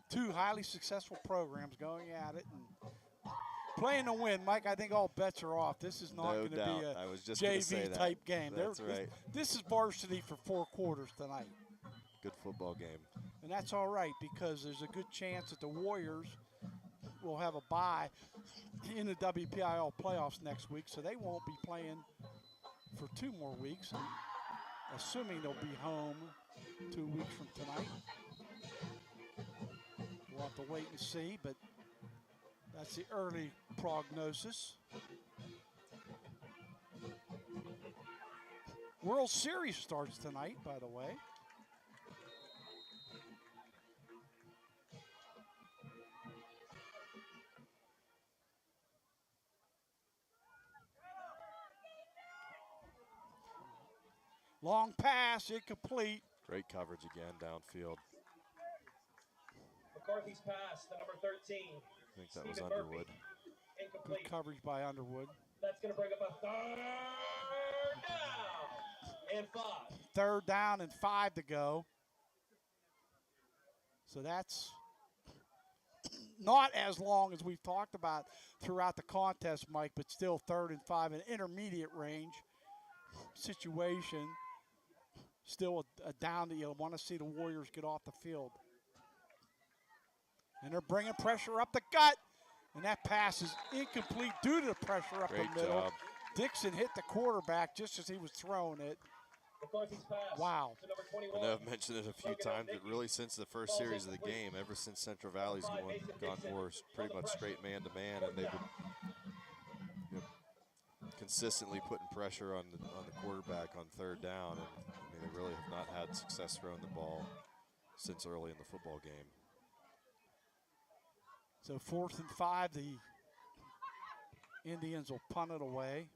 2 highly successful programs going at it and playing to win. Mike, I think all bets are off. This is not going to be a JV type game. That's right. This is varsity for 4 quarters tonight. Good football game. And that's all right, because there's a good chance that the Warriors will have a bye in the WPIL playoffs next week, so they won't be playing for 2 more weeks, assuming they'll be home 2 weeks from tonight. We'll have to wait and see, but that's the early prognosis. World Series starts tonight, by the way. Long pass, incomplete. Great coverage again downfield. McCarthy's pass to number 13. I think that was Underwood. Good coverage by Underwood. That's going to bring up a 3rd down and 5. 3rd down and 5 to go. So that's not as long as we've talked about throughout the contest, Mike, but still 3rd and 5, an intermediate range situation. Still a down that you want to see the Warriors get off the field. And they're bringing pressure up the gut. And that pass is incomplete due to the pressure up the middle. Job. Dixon hit the quarterback just as he was throwing it. McCarthy's pass Wow. to number I 21. know I've mentioned it a few times, but really since the first series of the game, ever since Central Valley's gone more pretty much straight man-to-man, and they've been consistently putting pressure on the quarterback on third down, and I mean they really have not had success throwing the ball since early in the football game. So 4th and 5, the Indians will punt it away.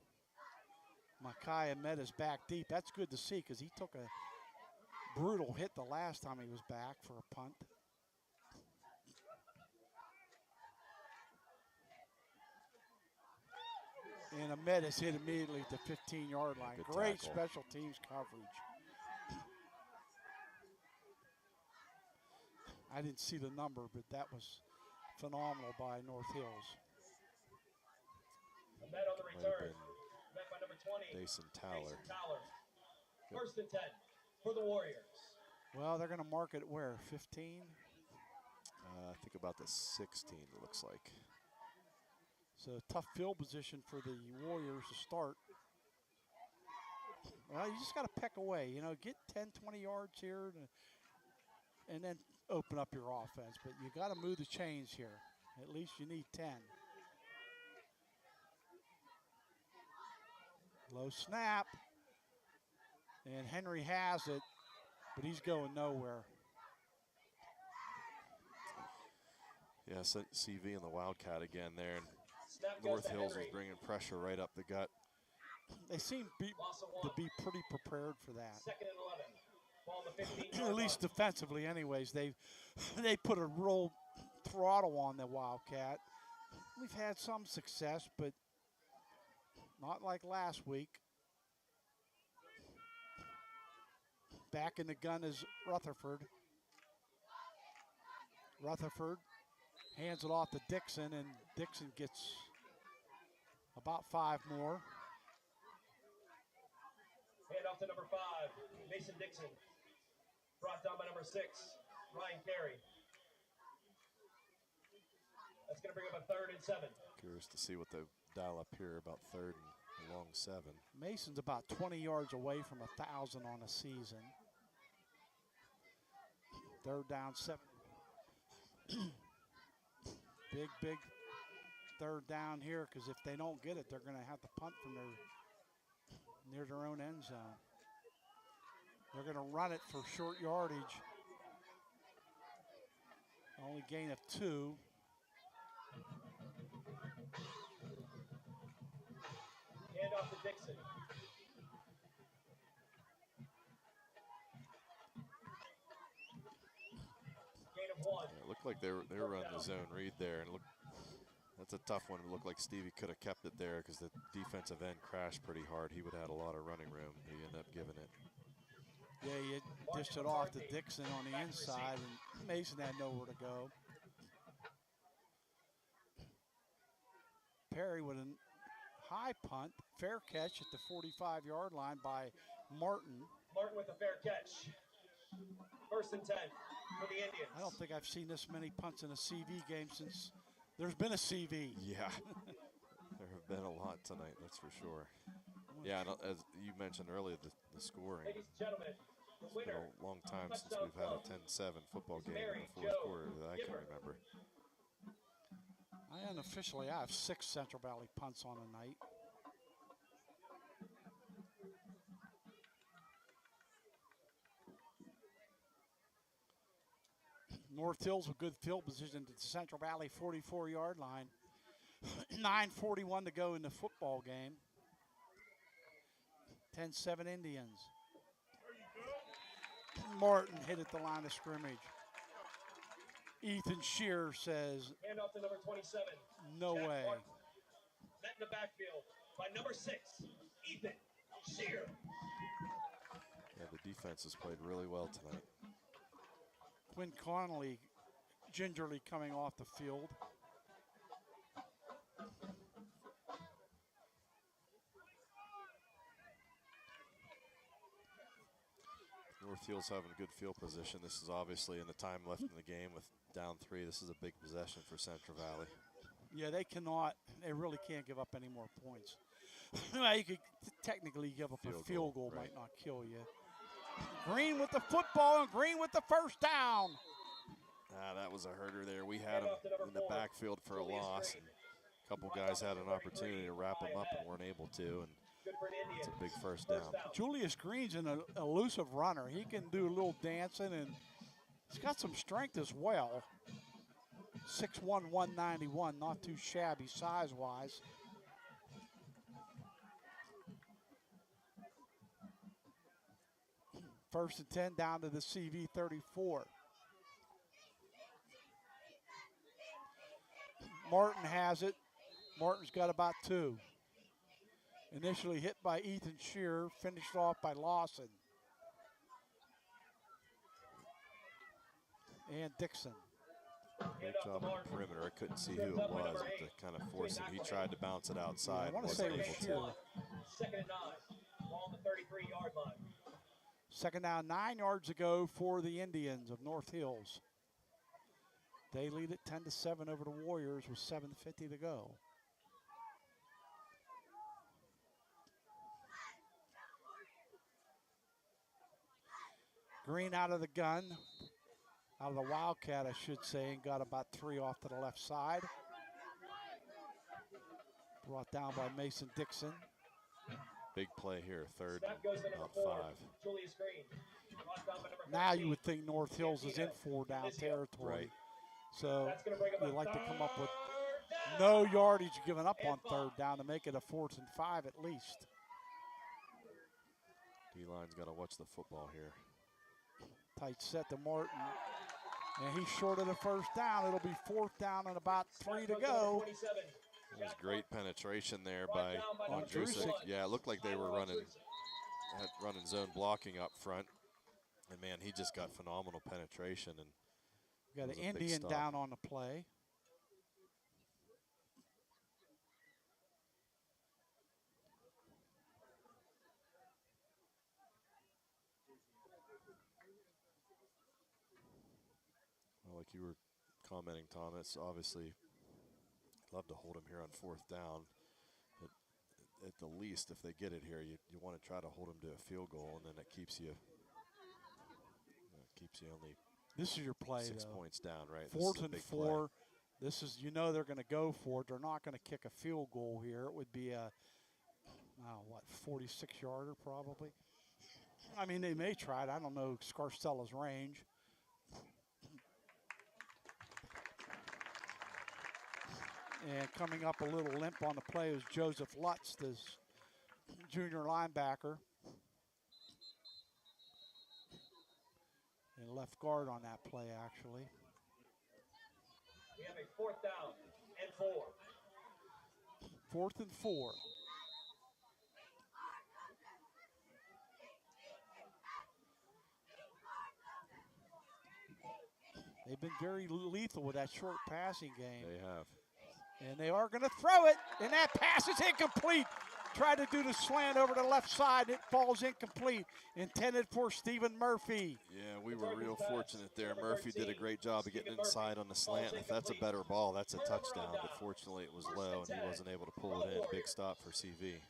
Makai Ahmed is back deep. That's good to see because he took a brutal hit the last time he was back for a punt. And Ahmed is hit immediately at the 15-yard line. Good Great tackle. special teams coverage. I didn't see the number, but that was phenomenal by North Hills. Ahmed on the return. Met by number 20. Mason Towler. 1st and 10 for the Warriors. Well, they're going to mark it where, 15? I think about the 16, it looks like. So tough field position for the Warriors to start. Well, you just got to peck away. You know, get 10, 20 yards here and then open up your offense. But you got to move the chains here. At least you need 10. Low snap. And Henry has it, but he's going nowhere. Yeah, CV and the Wildcat again there. And North Hills is bringing pressure right up the gut. They seem to be pretty prepared for that. 2nd and 11. Ball on the 15-yard At least defensively anyways. They put a real throttle on the Wildcat. We've had some success, but not like last week. Back in the gun is Rutherford. Rutherford hands it off to Dixon, and Dixon gets about 5 more. Hand off to number 5, Mason Dixon. Brought down by number 6, Ryan Carey. That's going to bring up a 3rd and 7. Curious to see what they dial up here about 3rd and long 7. Mason's about 20 yards away from 1,000 on a season. 3rd down, 7. Big 3rd down here, because if they don't get it, they're going to have to punt from near their own end zone. They're going to run it for short yardage. Only gain of 2. Hand off to Dixon. Gain of 1. Yeah, it looked like they were running the zone read there, and that's a tough one. It looked like Stevie could have kept it there because the defensive end crashed pretty hard. He would have had a lot of running room. He ended up giving it. Yeah, you dished it off to Dixon on the inside, and Mason had nowhere to go. Perry with a high punt, fair catch at the 45-yard line by Martin. Martin with a fair catch. 1st and 10 for the Indians. I don't think I've seen this many punts in a CV game since there's been a CV. Yeah, there have been a lot tonight, that's for sure. Yeah, and as you mentioned earlier, the scoring. Ladies and gentlemen, the It's been winner. a long time since we've had a 10-7 football game in the 4th quarter that I can remember. I unofficially have 6 Central Valley punts on a night. North Hills with good field position to the Central Valley 44-yard line. 9:41 to go in the football game. 10-7 Indians. Martin hit at the line of scrimmage. Ethan Shear says, Hand off to number 27. no Jack way. Martin. Met in the backfield by number 6, Ethan Shear. Yeah, the defense has played really well tonight. Quinn Connolly gingerly coming off the field. North Hills having good field position. This is obviously in the time left in the game with down 3. This is a big possession for Central Valley. Yeah, they really can't give up any more points. Well, you could technically give up a field goal, right. might not kill you. Green with the football and Green with the first down. That was a herder there. We had him in the backfield for a loss. And a couple guys had an opportunity to wrap him up and weren't able to. And it's a big first down. Julius Green's an elusive runner. He can do a little dancing, and he's got some strength as well. 6'1", 191, not too shabby size-wise. First and 10 down to the CV 34. Martin has it. Martin's got about 2. Initially hit by Ethan Shearer, finished off by Lawson. And Dixon. Great job on the perimeter. I couldn't see who it was, but to kind of force him. He tried to bounce it outside. I want to say it was Shearer. Second and 9, ball on the 33-yard line. Second down, 9 yards to go for the Indians of North Hills. They lead it 10-7 over the Warriors with 7:50 to go. Green out of the gun, out of the Wildcat, I should say, and got about 3 off to the left side. Brought down by Mason Dixon. Big play here, third and about 5. Now you would think North Hills is in 4-down territory. Right. So you like to come up with no yardage given up on 3rd down to make it a 4th and 5 at least. D-line's got to watch the football here. Tight set to Martin. And he's short of the first down. It'll be 4th down and about 3 to go. It was great penetration there by Andrusic. Yeah, it looked like they were running zone blocking up front. And, man, he just got phenomenal penetration. And we got an Indian down on the play. Well, like you were commenting, Thomas, obviously love to hold him here on 4th down. But at the least, if they get it here, you want to try to hold him to a field goal, and then it keeps you only. This is your play, 6 though. points down, right? 4th and 4. This is, you know, they're going to go for it. They're not going to kick a field goal here. It would be a, 46-yarder probably. I mean, they may try it. I don't know Scarcella's range. And coming up a little limp on the play is Joseph Lutz, this junior linebacker. And left guard on that play, actually. We have a 4th down and 4. 4th and 4. They've been very lethal with that short passing game. They have. And they are going to throw it, and that pass is incomplete. Tried to do the slant over the left side. It falls incomplete. Intended for Stephen Murphy. Yeah, we were real fortunate there. Murphy did a great job of getting inside on the slant. If that's a better ball, that's a touchdown. But fortunately, it was low, and he wasn't able to pull it in. Big stop for CV.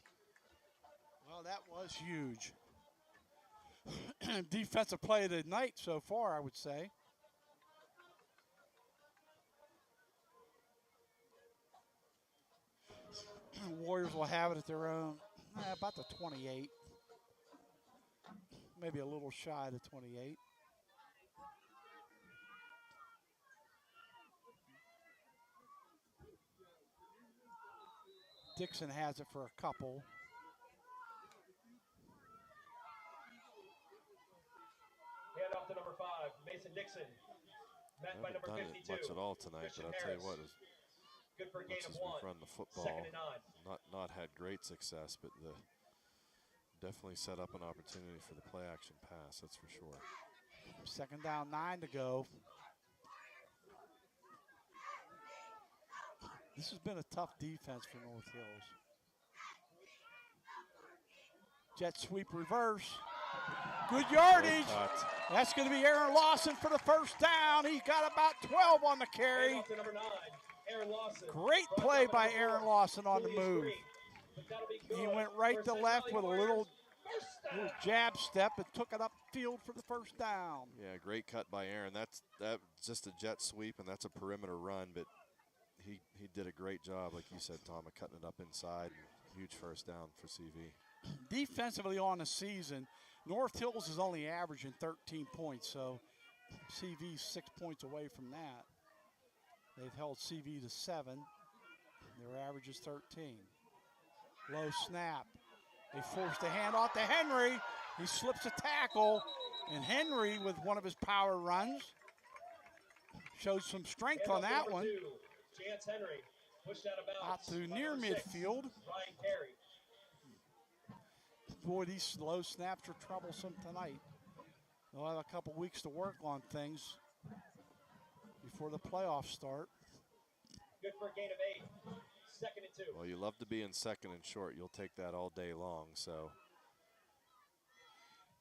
Well, that was huge. Defensive play of the night so far, I would say. Warriors will have it at their own, about the 28. Maybe a little shy of the 28. Dixon has it for a couple. Hand off to number 5, Mason Dixon. Met by number 52. Done it much at all tonight, but I'll tell you what, good for a gain of 1. We've run the football, 2nd and 9. not had great success, but definitely set up an opportunity for the play action pass, that's for sure. 2nd down, 9 to go. This has been a tough defense for North Hills. Jet sweep reverse. Good yardage. That's going to be Aaron Lawson for the first down. He's got about 12 on the carry. Number 9, Aaron Lawson. Great play by Aaron Lawson on the move. but that'll be He good went right for to Central left Valley with a Warriors. little First down. jab step and took it upfield for the first down. Yeah, great cut by Aaron. That's just a jet sweep, and that's a perimeter run, but he did a great job, like you said, Tom, of cutting it up inside. Huge first down for CV. Defensively on the season, North Hills is only averaging 13 points, so CV's 6 points away from that. They've held CV to 7. Their average is 13. Low snap. They forced the handoff to Henry. He slips a tackle, and Henry, with one of his power runs, shows some strength on that one. Chance Henry pushed out of Out bounds. to near midfield. Ryan Carey. Boy, these slow snaps are troublesome tonight. They'll have a couple weeks to work on things before the playoffs start. Good for a gain of 8. 2nd and 2. Well, you love to be in second and short. You'll take that all day long. So,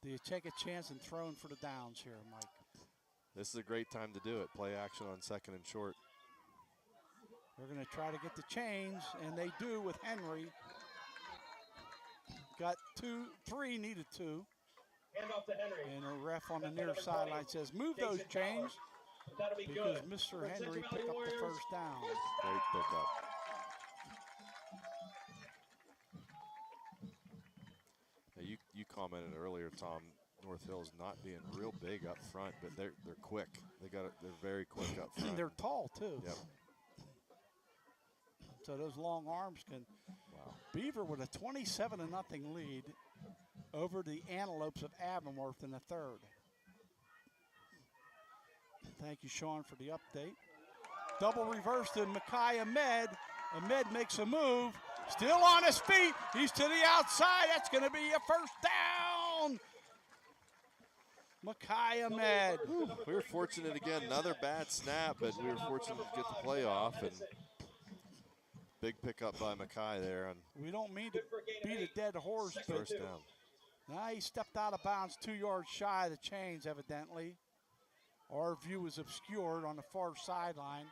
do you take a chance in throwing for the downs here, Mike? this is a great time to do it. Play action on second and short. They're going to try to get the change, and they do with Henry. Got 2, 3, needed 2. Hand off to Henry. And a ref on the near sideline says, move those chains, That'll be because good. Mr. For Henry Central picked Valley up the Warriors. first down. Great pickup. Now you commented earlier, Tom, North Hills not being real big up front, but they're quick. They're very quick up front. They're tall, too. Yep. So those long arms can. Wow. Beaver with a 27-0 lead over the Antelopes of Avonworth in the 3rd. Thank you, Sean, for the update. Double reverse to Makai Ahmed. Ahmed makes a move. Still on his feet. He's to the outside. That's going to be a first down. Makai Ahmed. We were fortunate again. Another bad snap, but we were fortunate to get the play off. And big pickup by Makai there on We don't mean to beat a dead horse, but first down. now he stepped out of bounds 2 yards shy of the chains, evidently. Our view was obscured on the far sideline.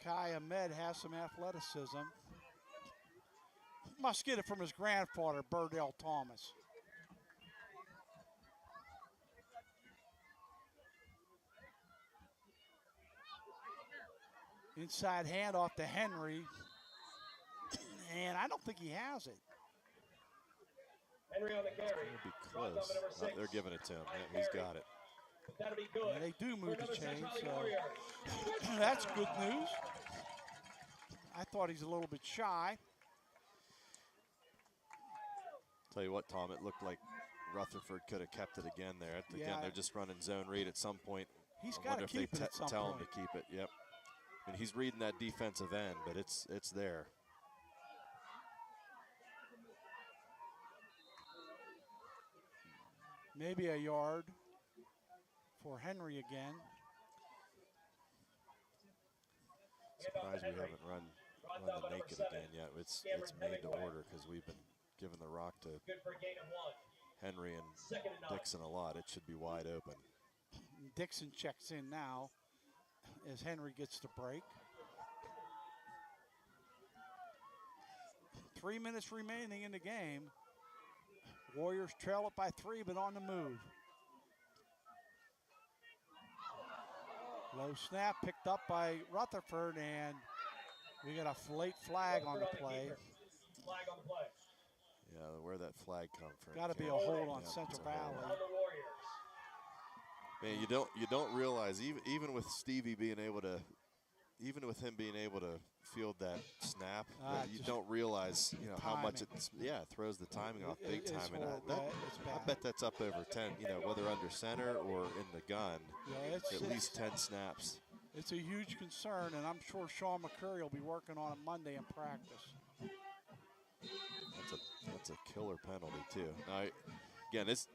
Makai Ahmed has some athleticism. Must get it from his grandfather, Burdell Thomas. Inside handoff to Henry. And I don't think he has it. Henry on the carry. It'll be close. Oh, they're giving it to him. Yeah, he's got it. That'll be good. And they do move the chains, so Warrior. that's good news. I thought he's a little bit shy. Tell you what, Tom, it looked like Rutherford could have kept it again there. Again, Yeah. they're just running zone read at some point. He's I got wonder to if they keep it at some tell point. him to keep it. Yep. I mean, he's reading that defensive end, but it's there. Maybe a yard for Henry again. Surprised we haven't run the naked again yet. It's made to order because we've been giving the rock to Good for a gain of 1. Henry and 2nd and 9. Dixon a lot. It should be wide open. Dixon checks in now as Henry gets the break. 3 minutes remaining in the game. Warriors trail it by 3, but on the move. Low snap picked up by Rutherford, and we got a late flag on the play. Flag on the play. Yeah, where that flag come from? Got to be a Can't- hold on yeah, Central it's a hold. Valley. On the Warriors. Man, you don't realize even with Stevie being able to, even with him being able to field that snap, you just don't realize how much timing. it throws the timing off big It's time. And horrible. It's I bad. bet that's up over 10. Whether under center or in the gun, Yeah, at least 10 snaps. It's a huge concern, and I'm sure Sean McCurry will be working on it Monday in practice. That's a killer penalty too. Now, again, this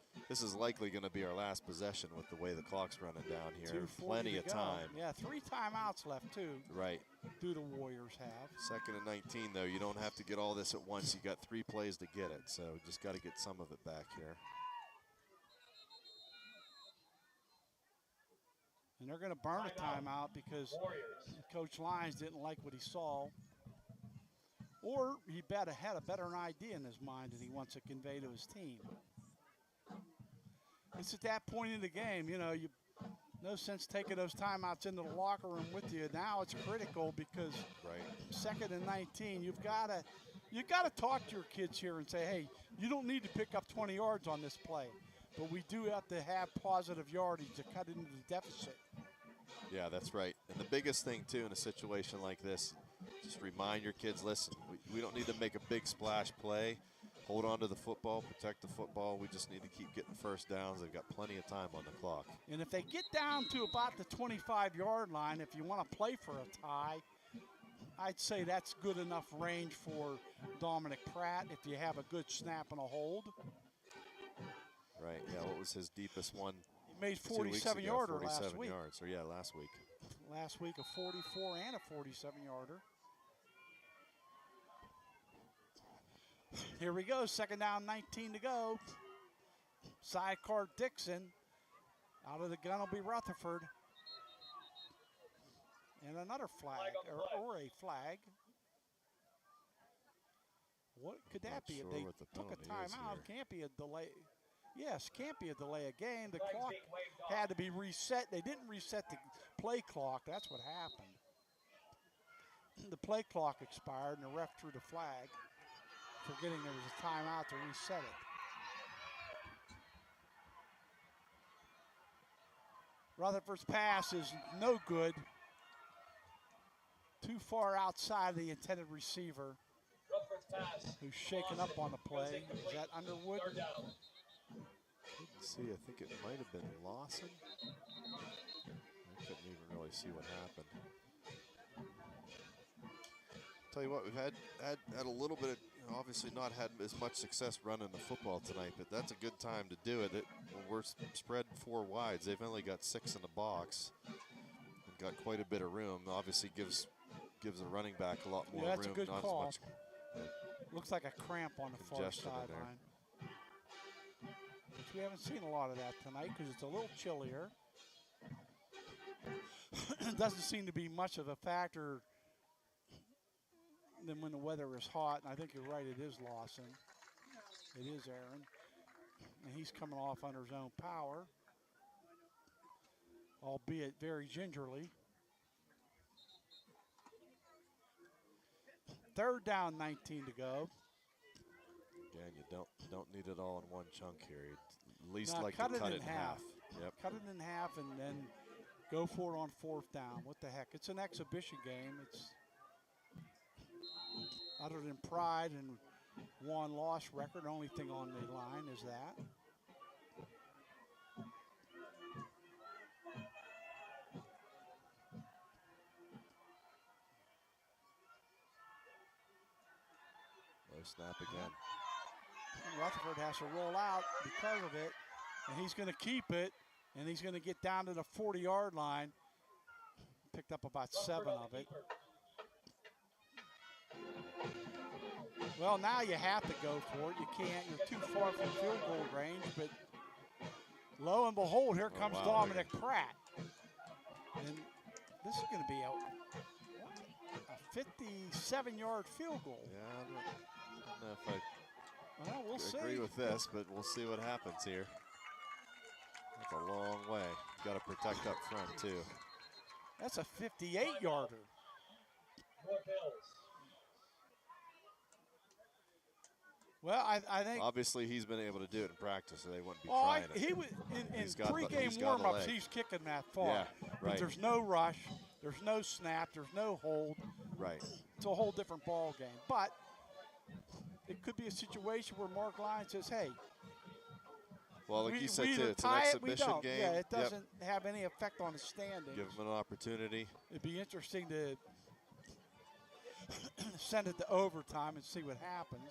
is likely going to be our last possession with the way the clock's running down here. 2:40 Plenty to of go. time. Yeah, 3 timeouts left, too, Right. do the Warriors have. 2nd and 19, though. You don't have to get all this at once. You got 3 plays to get it, so just got to get some of it back here. And they're going to burn a timeout because Warriors. Coach Lyons didn't like what he saw. Or he had a better idea in his mind that he wants to convey to his team. It's at that point in the game, you know, no sense taking those timeouts into the locker room with you. Now it's critical because second and 19, you've got to talk to your kids here and say, hey, you don't need to pick up 20 yards on this play, but we do have to have positive yardage to cut into the deficit. Yeah, that's right. And the biggest thing, too, in a situation like this, just remind your kids, listen, we don't need to make a big splash play. Hold on to the football, protect the football. We just need to keep getting first downs. They've got plenty of time on the clock. And if they get down to about the 25-yard line, if you want to play for a tie, I'd say that's good enough range for Dominic Pratt if you have a good snap and a hold. Right, yeah, what was his deepest one? He made 47-yarder last week. 47 yards, or yeah, last week. Last week, a 44 and a 47-yarder. Here we go, second down, 19 to go. Sidecar Dixon. Out of the gun will be Rutherford. And another flag, or a flag. What could that be? If they took a timeout, can't be a delay. Yes, can't be a delay of game. The clock had to be reset. They didn't reset the play clock. That's what happened. The play clock expired, and the ref threw the flag, forgetting there was a timeout to reset it. Rutherford's pass is no good. Too far outside of the intended receiver, who's shaken up on the play. Is that Underwood? Let's see, I think it might have been Lawson. I couldn't even really see what happened. Tell you what, we've had a little bit of, obviously not had as much success running the football tonight, but that's a good time to do it. We're spread 4 wides. They've only got 6 in the box. They've got quite a bit of room. Obviously gives a running back a lot more room. That's a good call. Much, looks like a cramp on the far sideline. Which we haven't seen a lot of that tonight because it's a little chillier. It doesn't seem to be much of a factor than when the weather is hot. And I think you're right, it is Lawson. It is Aaron. And he's coming off under his own power, albeit very gingerly. Third down, 19 to go. Again, you don't need it all in one chunk here. You'd at least like cut to cut it in half. Yep. Cut it in half and then go for it on 4th down. What the heck? It's an exhibition game. It's other than pride and won-loss record, the only thing on the line is that. Low snap again. And Rutherford has to roll out because of it, and he's going to keep it, and he's going to get down to the 40-yard line. Picked up about 7 of it. Well, now you have to go for it. You can't. You're too far from field goal range, but lo and behold, here comes Dominic Pratt. And this is going to be a 57-yard field goal. Yeah, I don't know if I we'll agree see with this, but we'll see what happens here. That's a long way. Got to protect up front, too. That's a 58-yarder. Well, I think obviously he's been able to do it in practice, so they wouldn't be trying it. He was in pregame warm-ups. He's kicking that far. Yeah, right. But there's no rush, there's no snap, there's no hold. Right. It's a whole different ball game. But it could be a situation where Mark Lyons says, "Hey, well, like you said too, it's an exhibition game. Yeah, it doesn't have any effect on the standings. Give him an opportunity. It'd be interesting to send it to overtime and see what happens."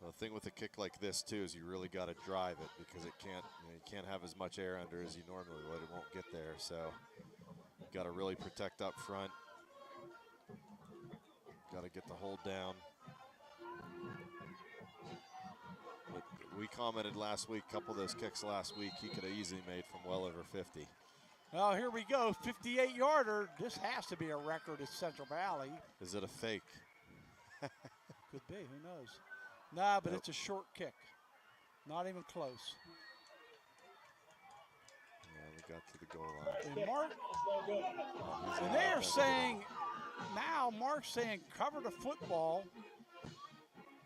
The thing with a kick like this too is you really got to drive it because it can't, you can't have as much air under as you normally would. It won't get there, so you got to really protect up front. Got to get the hold down. But we commented last week, a couple of those kicks last week, he could have easily made from well over 50. Well, here we go, 58-yarder. This has to be a record at Central Valley. Is it a fake? Could be, who knows? Nah, but Nope. it's a short kick. Not even close. Yeah, we got to the goal line. And Mark, and they are saying, now Mark's saying cover the football.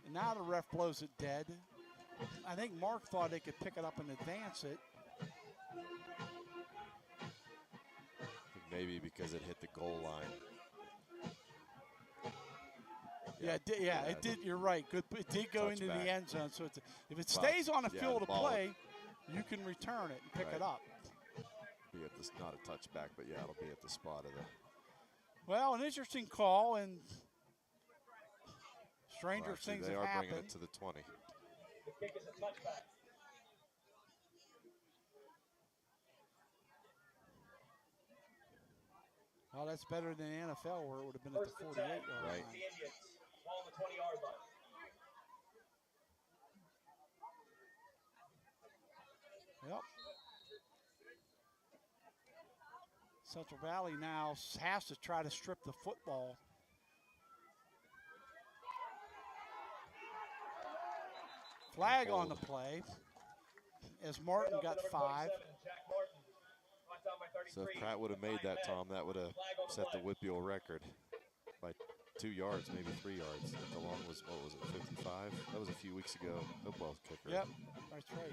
And now the ref blows it dead. I think Mark thought they could pick it up and advance it. Maybe because it hit the goal line. Yeah, it did. You're right. Good. It did go into the end zone. So it's, if it stays on the field of play, you can return it and pick it up. Be at this, not a touchback, but yeah, it'll be at the spot of the. Well, an interesting call, and stranger things they have are happened. bringing it to the 20. The kick is a touchback. Well, that's better than the NFL where it would have been at the 48-yard line. Right. The Indians, ball on the 20-yard line. Yep. Central Valley now has to try to strip the football. Flag on the play as Martin got 5. So if Pratt would have made that, Tom, that would have set the Whitfield record by 2 yards, maybe 3 yards. The long was, what was it, 55? That was a few weeks ago. Football kicker. Yep, that's right.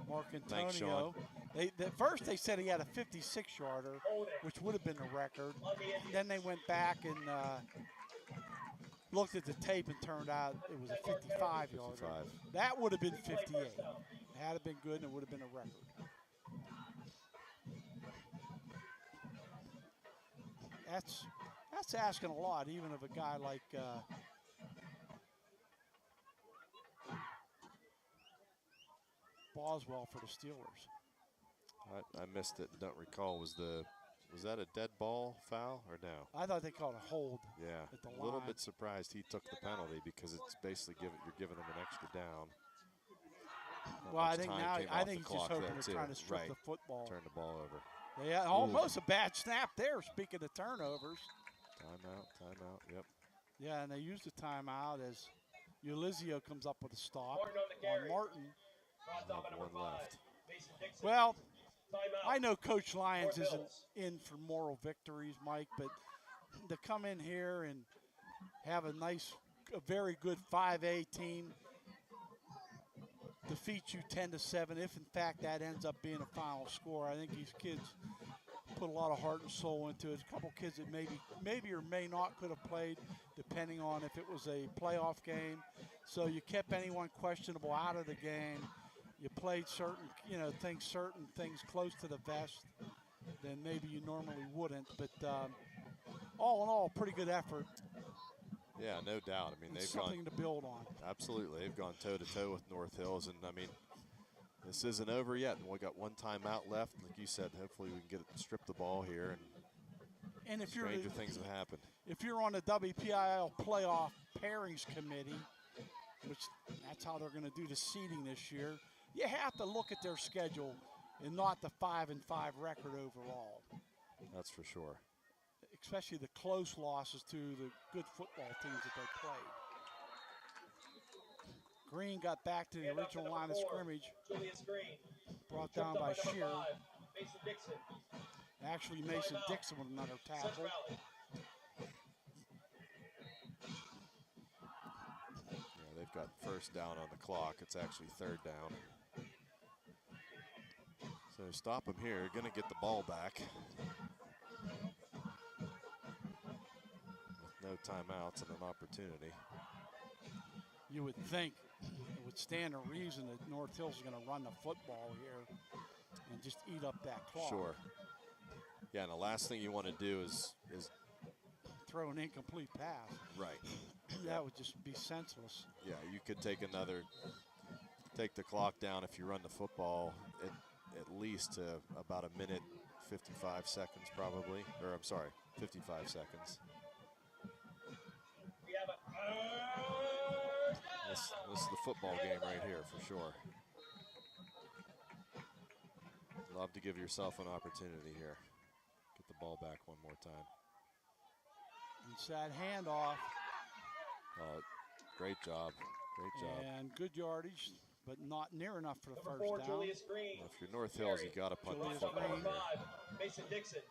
Mark Antonio. Thanks, Sean. At first they said he had a 56-yarder, which would have been the record. Then they went back and looked at the tape and turned out it was a 55-yarder. 55. That would have been 58. It had been good and it would have been a record. That's asking a lot, even of a guy like Boswell for the Steelers. I missed it. Don't recall. Was that a dead ball foul or no? I thought they called a hold. Yeah. At the A little line. bit surprised he took the penalty because it's basically you're giving him an extra down. Well, I think he's just hoping they're trying to strip the football. Turn the ball over. Yeah, almost a bad snap there. Speaking of turnovers. Timeout, yep. Yeah, and they used the timeout as Ulizio comes up with a stop on Martin. One left. Well, I know Coach Lyons isn't in for moral victories, Mike, but to come in here and have a very good 5A team defeat you 10-7, if in fact that ends up being a final score. I think these kids put a lot of heart and soul into it. A couple kids that maybe or may not could have played, depending on if it was a playoff game. So you kept anyone questionable out of the game. You played certain things close to the vest than maybe you normally wouldn't. But all in all, pretty good effort. Yeah, no doubt. I mean, they've something to build on. Absolutely. They've gone toe-to-toe with North Hills. And, I mean, this isn't over yet. And we got one timeout left. Like you said, hopefully we can strip the ball here. And if stranger things have happened. If you're on the WPIL playoff pairings committee, which that's how they're going to do the seeding this year, you have to look at their schedule and not the 5-5 record overall. That's for sure. Especially the close losses to the good football teams that they played. Green got back to the original line of scrimmage. Brought down by Shear. Actually, Mason Dixon with another tackle. Yeah, they've got first down on the clock. It's actually third down. So stop them here. Going to get the ball back. No timeouts and an opportunity. You would think it would stand to reason that North Hills is going to run the football here and just eat up that clock. Sure. Yeah, and the last thing you want to do is throw an incomplete pass. Right. That would just be senseless. Yeah, you could take the clock down if you run the football at least to about a minute, 55 seconds probably. Or I'm sorry, 55 seconds. This is the football game right here for sure. Love to give yourself an opportunity here. Get the ball back one more time. Inside handoff. Great job. Great job. And good yardage, but not near enough for the Number first 4, down. Julius Green. Well, if you're North Hills, you got to punt the Julius football Green. here. 5, Mason Dixon.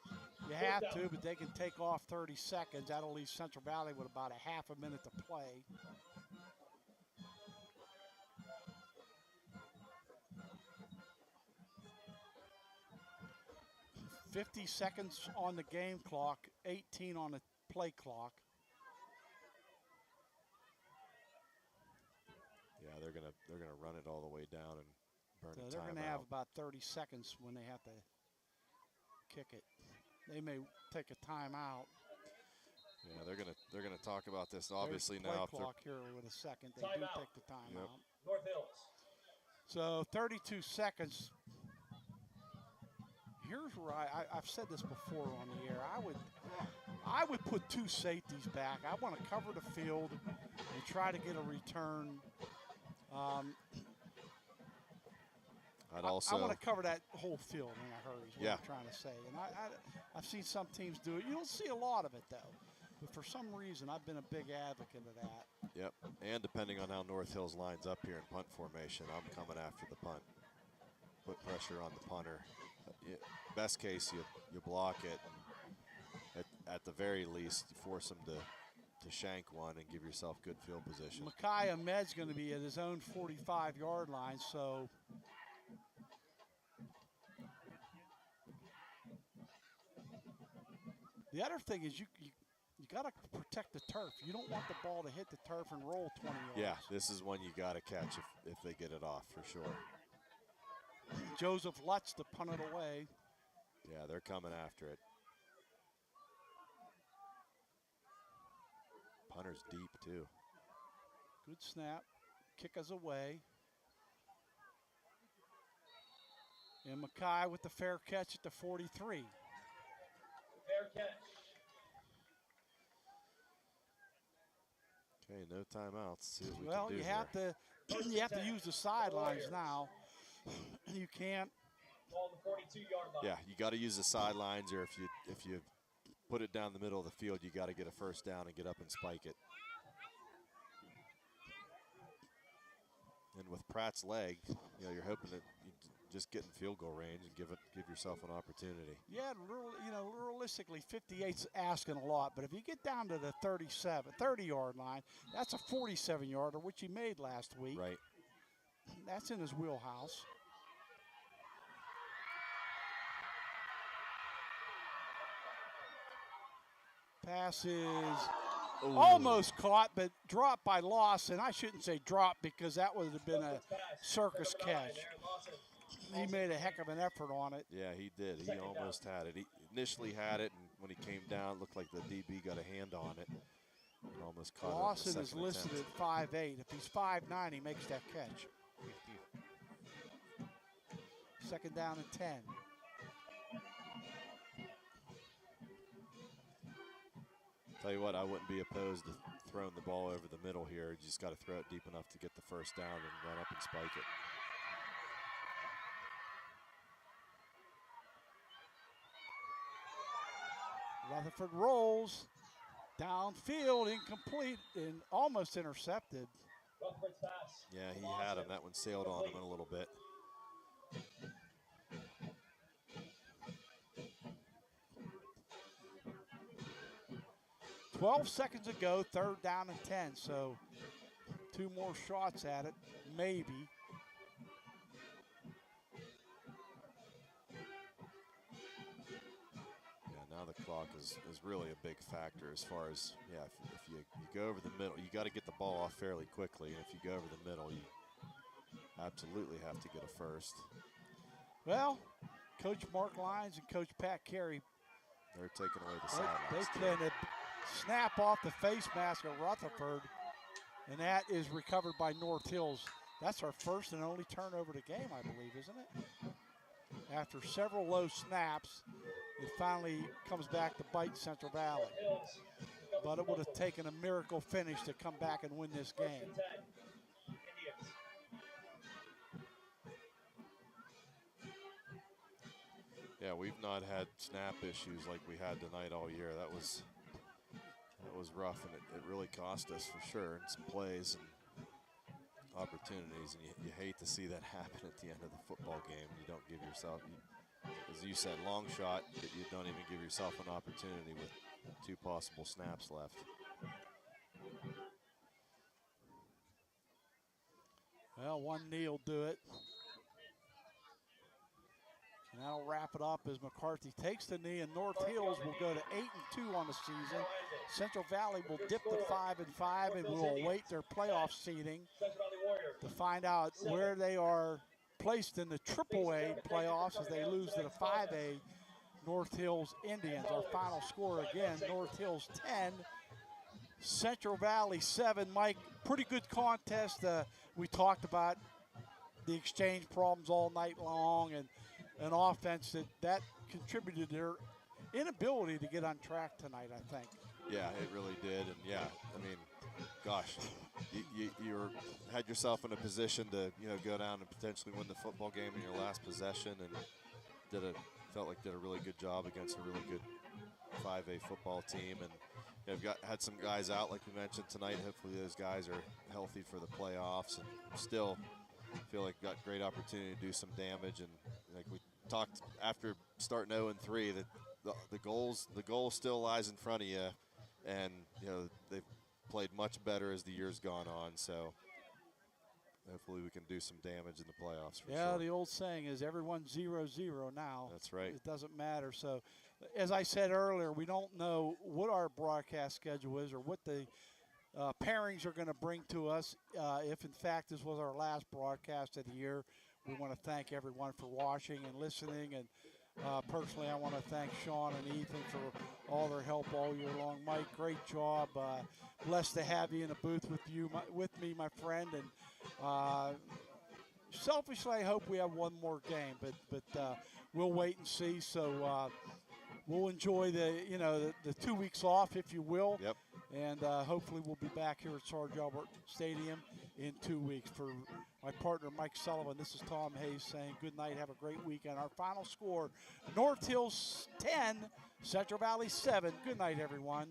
You have to, but they can take off 30 seconds. That'll leave Central Valley with about a half a minute to play. $50 seconds on the game clock, 18 on the play clock. Yeah, they're gonna run it all the way down and burn a timeout. So they're going to have about 30 seconds when they have to kick it. They may take a timeout. Yeah, they're gonna talk about this. Obviously There's now, play clock here with a second. They Timeout. do take the timeout. Yep. North Hills. So 32 seconds. Here's where I've said this before on the air. I would put 2 safeties back. I want to cover the field and try to get a return. I'd also. I want to cover that whole field in a hurry. Is what Yeah. I'm trying to say. And I've seen some teams do it. You don't see a lot of it though. But for some reason, I've been a big advocate of that. Yep, and depending on how North Hills lines up here in punt formation, I'm coming after the punt. Put pressure on the punter. Best case, you block it. And at the very least, you force them to shank one and give yourself good field position. Makai Ahmed's going to be at his own 45-yard line, so the other thing is you got to protect the turf. You don't want the ball to hit the turf and roll 20 yards. Yeah, this is one you got to catch if they get it off for sure. Joseph Lutz to punt it away. Yeah, they're coming after it. Punter's deep too. Good snap. Kick us away. And Mackay with the fair catch at the 43. Fair catch. Okay, no timeouts. See what we Well, can do you have here. to you have to use the sidelines now. You can't. Ball on the 42-yard line. Yeah, you got to use the sidelines, or if you put it down the middle of the field, you got to get a first down and get up and spike it. And with Pratt's leg, you're hoping that you just get in field goal range and give yourself an opportunity. Yeah, realistically, 58's asking a lot, but if you get down to the 30-yard line, that's a 47-yarder, which he made last week. Right. That's in his wheelhouse. Pass is almost caught, but dropped by Lawson. I shouldn't say dropped because that would have been a circus catch. He made a heck of an effort on it. Yeah, he did. He almost had it. He initially had it, and when he came down, it looked like the DB got a hand on it. And almost caught Lawson it. is listed at 5'8". If he's 5'9", he makes that catch. Second down and 10. Tell you what, I wouldn't be opposed to throwing the ball over the middle here. You just got to throw it deep enough to get the first down and run up and spike it. Rutherford rolls downfield, incomplete, and almost intercepted. Rutherford's pass. Yeah, he had him. That one sailed on him a little bit. 12 seconds ago, third down and 10, so 2 more shots at it, maybe. Yeah, now the clock is really a big factor as far as, if you go over the middle, you got to get the ball off fairly quickly, and if you go over the middle, you absolutely have to get a first. Well, Coach Mark Lyons and Coach Pat Carey, they're taking away the sidelines. They planted snap off the face mask of Rutherford, and that is recovered by North Hills. That's our first and only turnover of the game, I believe, isn't it? After several low snaps, it finally comes back to bite Central Valley. But it would have taken a miracle finish to come back and win this game. Yeah, we've not had snap issues like we had tonight all year. That was rough, and it really cost us for sure in some plays and opportunities. And you hate to see that happen at the end of the football game. You don't give yourself, as you said, long shot, that you don't even give yourself an opportunity with 2 possible snaps left. Well, one knee will do it. And that'll wrap it up as McCarthy takes the knee, and North Hills will go to 8-2 on the season. Central Valley will dip to 5-5, and we'll await their playoff seeding to find out where they are placed in the AAA playoffs as they lose to the 5A North Hills Indians. Our final score again, North Hills 10, Central Valley 7. Mike, pretty good contest. We talked about the exchange problems all night long, and an offense that contributed to their inability to get on track tonight, I think. Yeah, it really did. And yeah, I mean, gosh, you had yourself in a position to go down and potentially win the football game in your last possession, and felt like did a really good job against a really good 5A football team. And had some guys out like we mentioned tonight. Hopefully those guys are healthy for the playoffs, and still feel like got great opportunity to do some damage. And like we talked after starting 0-3, that the goal still lies in front of you, and they've played much better as the year's gone on. So hopefully we can do some damage in the playoffs. For sure. The old saying is everyone's 0-0 now. That's right. It doesn't matter. So as I said earlier, we don't know what our broadcast schedule is or what the pairings are going to bring to us. If in fact this was our last broadcast of the year, we want to thank everyone for watching and listening. And personally, I want to thank Sean and Ethan for all their help all year long. Mike, great job. Blessed to have you in the booth with me, my friend. And selfishly, I hope we have one more game, but we'll wait and see. So we'll enjoy the 2 weeks off, if you will. Yep. And hopefully we'll be back here at Sarge Albert Stadium in 2 weeks. For my partner, Mike Sullivan, this is Tom Hayes saying good night, have a great weekend. Our final score, North Hills 10, Central Valley 7. Good night, everyone.